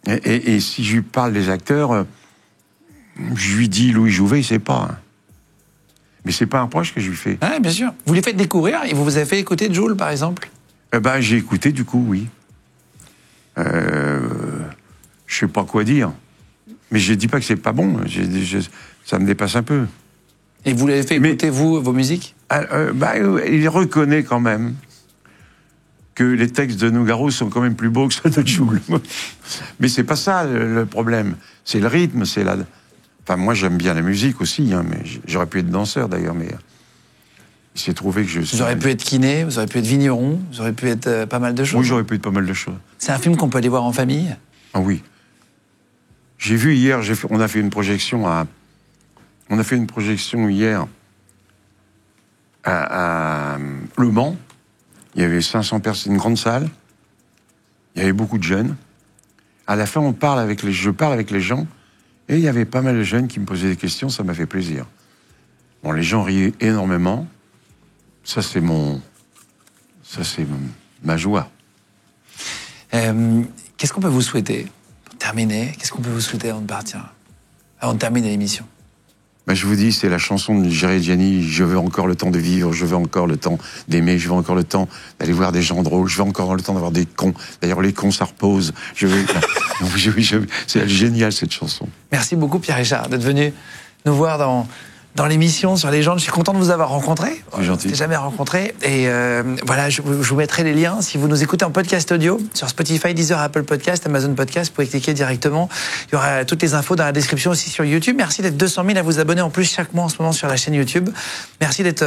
Et si je lui parle des acteurs, je lui dis Louis Jouvet, il sait pas. Hein. Mais c'est pas un reproche que je lui fais. Ah, bien sûr. Vous les faites découvrir, et vous avez fait écouter Jules, par exemple? J'ai écouté, du coup, oui. Je sais pas quoi dire. Mais je dis pas que c'est pas bon. Ça me dépasse un peu. Et vous l'avez fait écouter, vous, vos musiques? Il reconnaît quand même que les textes de Nougaro sont quand même plus beaux que ceux de Joule. Mais c'est pas ça le problème. C'est le rythme, c'est la... Enfin, moi, j'aime bien la musique aussi, hein, mais j'aurais pu être danseur, d'ailleurs, mais il s'est trouvé que je... Vous auriez pu être kiné, vous auriez pu être vigneron, vous auriez pu être pas mal de choses. Oui, j'aurais pu être pas mal de choses. C'est un film qu'on peut aller voir en famille? Ah oui. J'ai vu hier, on a fait une projection hier à Le Mans. Il y avait 500 personnes, une grande salle. Il y avait beaucoup de jeunes. À la fin, je parle avec les gens, et il y avait pas mal de jeunes qui me posaient des questions, ça m'a fait plaisir. Bon, les gens riaient énormément. Ça, c'est ma joie. Qu'est-ce qu'on peut vous souhaiter pour terminer? Qu'est-ce qu'on peut vous souhaiter avant de partir, avant de terminer l'émission? Je vous dis, c'est la chanson de Jerry Gianni. Je veux encore le temps de vivre, je veux encore le temps d'aimer, je veux encore le temps d'aller voir des gens drôles, je veux encore le temps d'avoir des cons. D'ailleurs, les cons, ça repose. C'est génial, cette chanson. Merci beaucoup, Pierre Richard, d'être venu nous voir dans l'émission sur Légendes. Je suis content de vous avoir rencontré. C'est gentil. Je t'ai jamais rencontré. Et voilà, je vous mettrai les liens. Si vous nous écoutez en podcast audio, sur Spotify, Deezer, Apple Podcast, Amazon Podcast, vous pouvez cliquer directement. Il y aura toutes les infos dans la description aussi sur YouTube. Merci d'être 200 000 à vous abonner en plus chaque mois en ce moment sur la chaîne YouTube. Merci d'être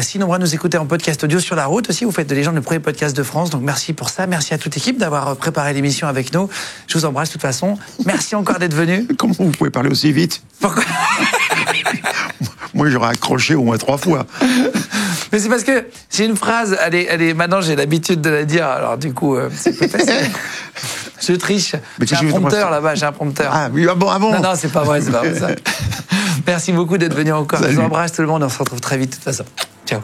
si nombreux à nous écouter en podcast audio sur la route aussi. Vous faites de Légendes le premier podcast de France. Donc merci pour ça. Merci à toute l'équipe d'avoir préparé l'émission avec nous. Je vous embrasse de toute façon. Merci encore d'être venu. Comment vous pouvez parler aussi vite? Pourquoi? Moi, j'aurais accroché au moins 3 fois. Mais c'est parce que j'ai une phrase, maintenant j'ai l'habitude de la dire, alors du coup, c'est plus facile. Je triche. J'ai un prompteur là-bas, j'ai un prompteur. Ah oui, ah bon. Non, c'est pas vrai, c'est pas vrai ça. Merci beaucoup d'être venu encore. Salut. Je vous embrasse tout le monde, on se retrouve très vite de toute façon. Ciao.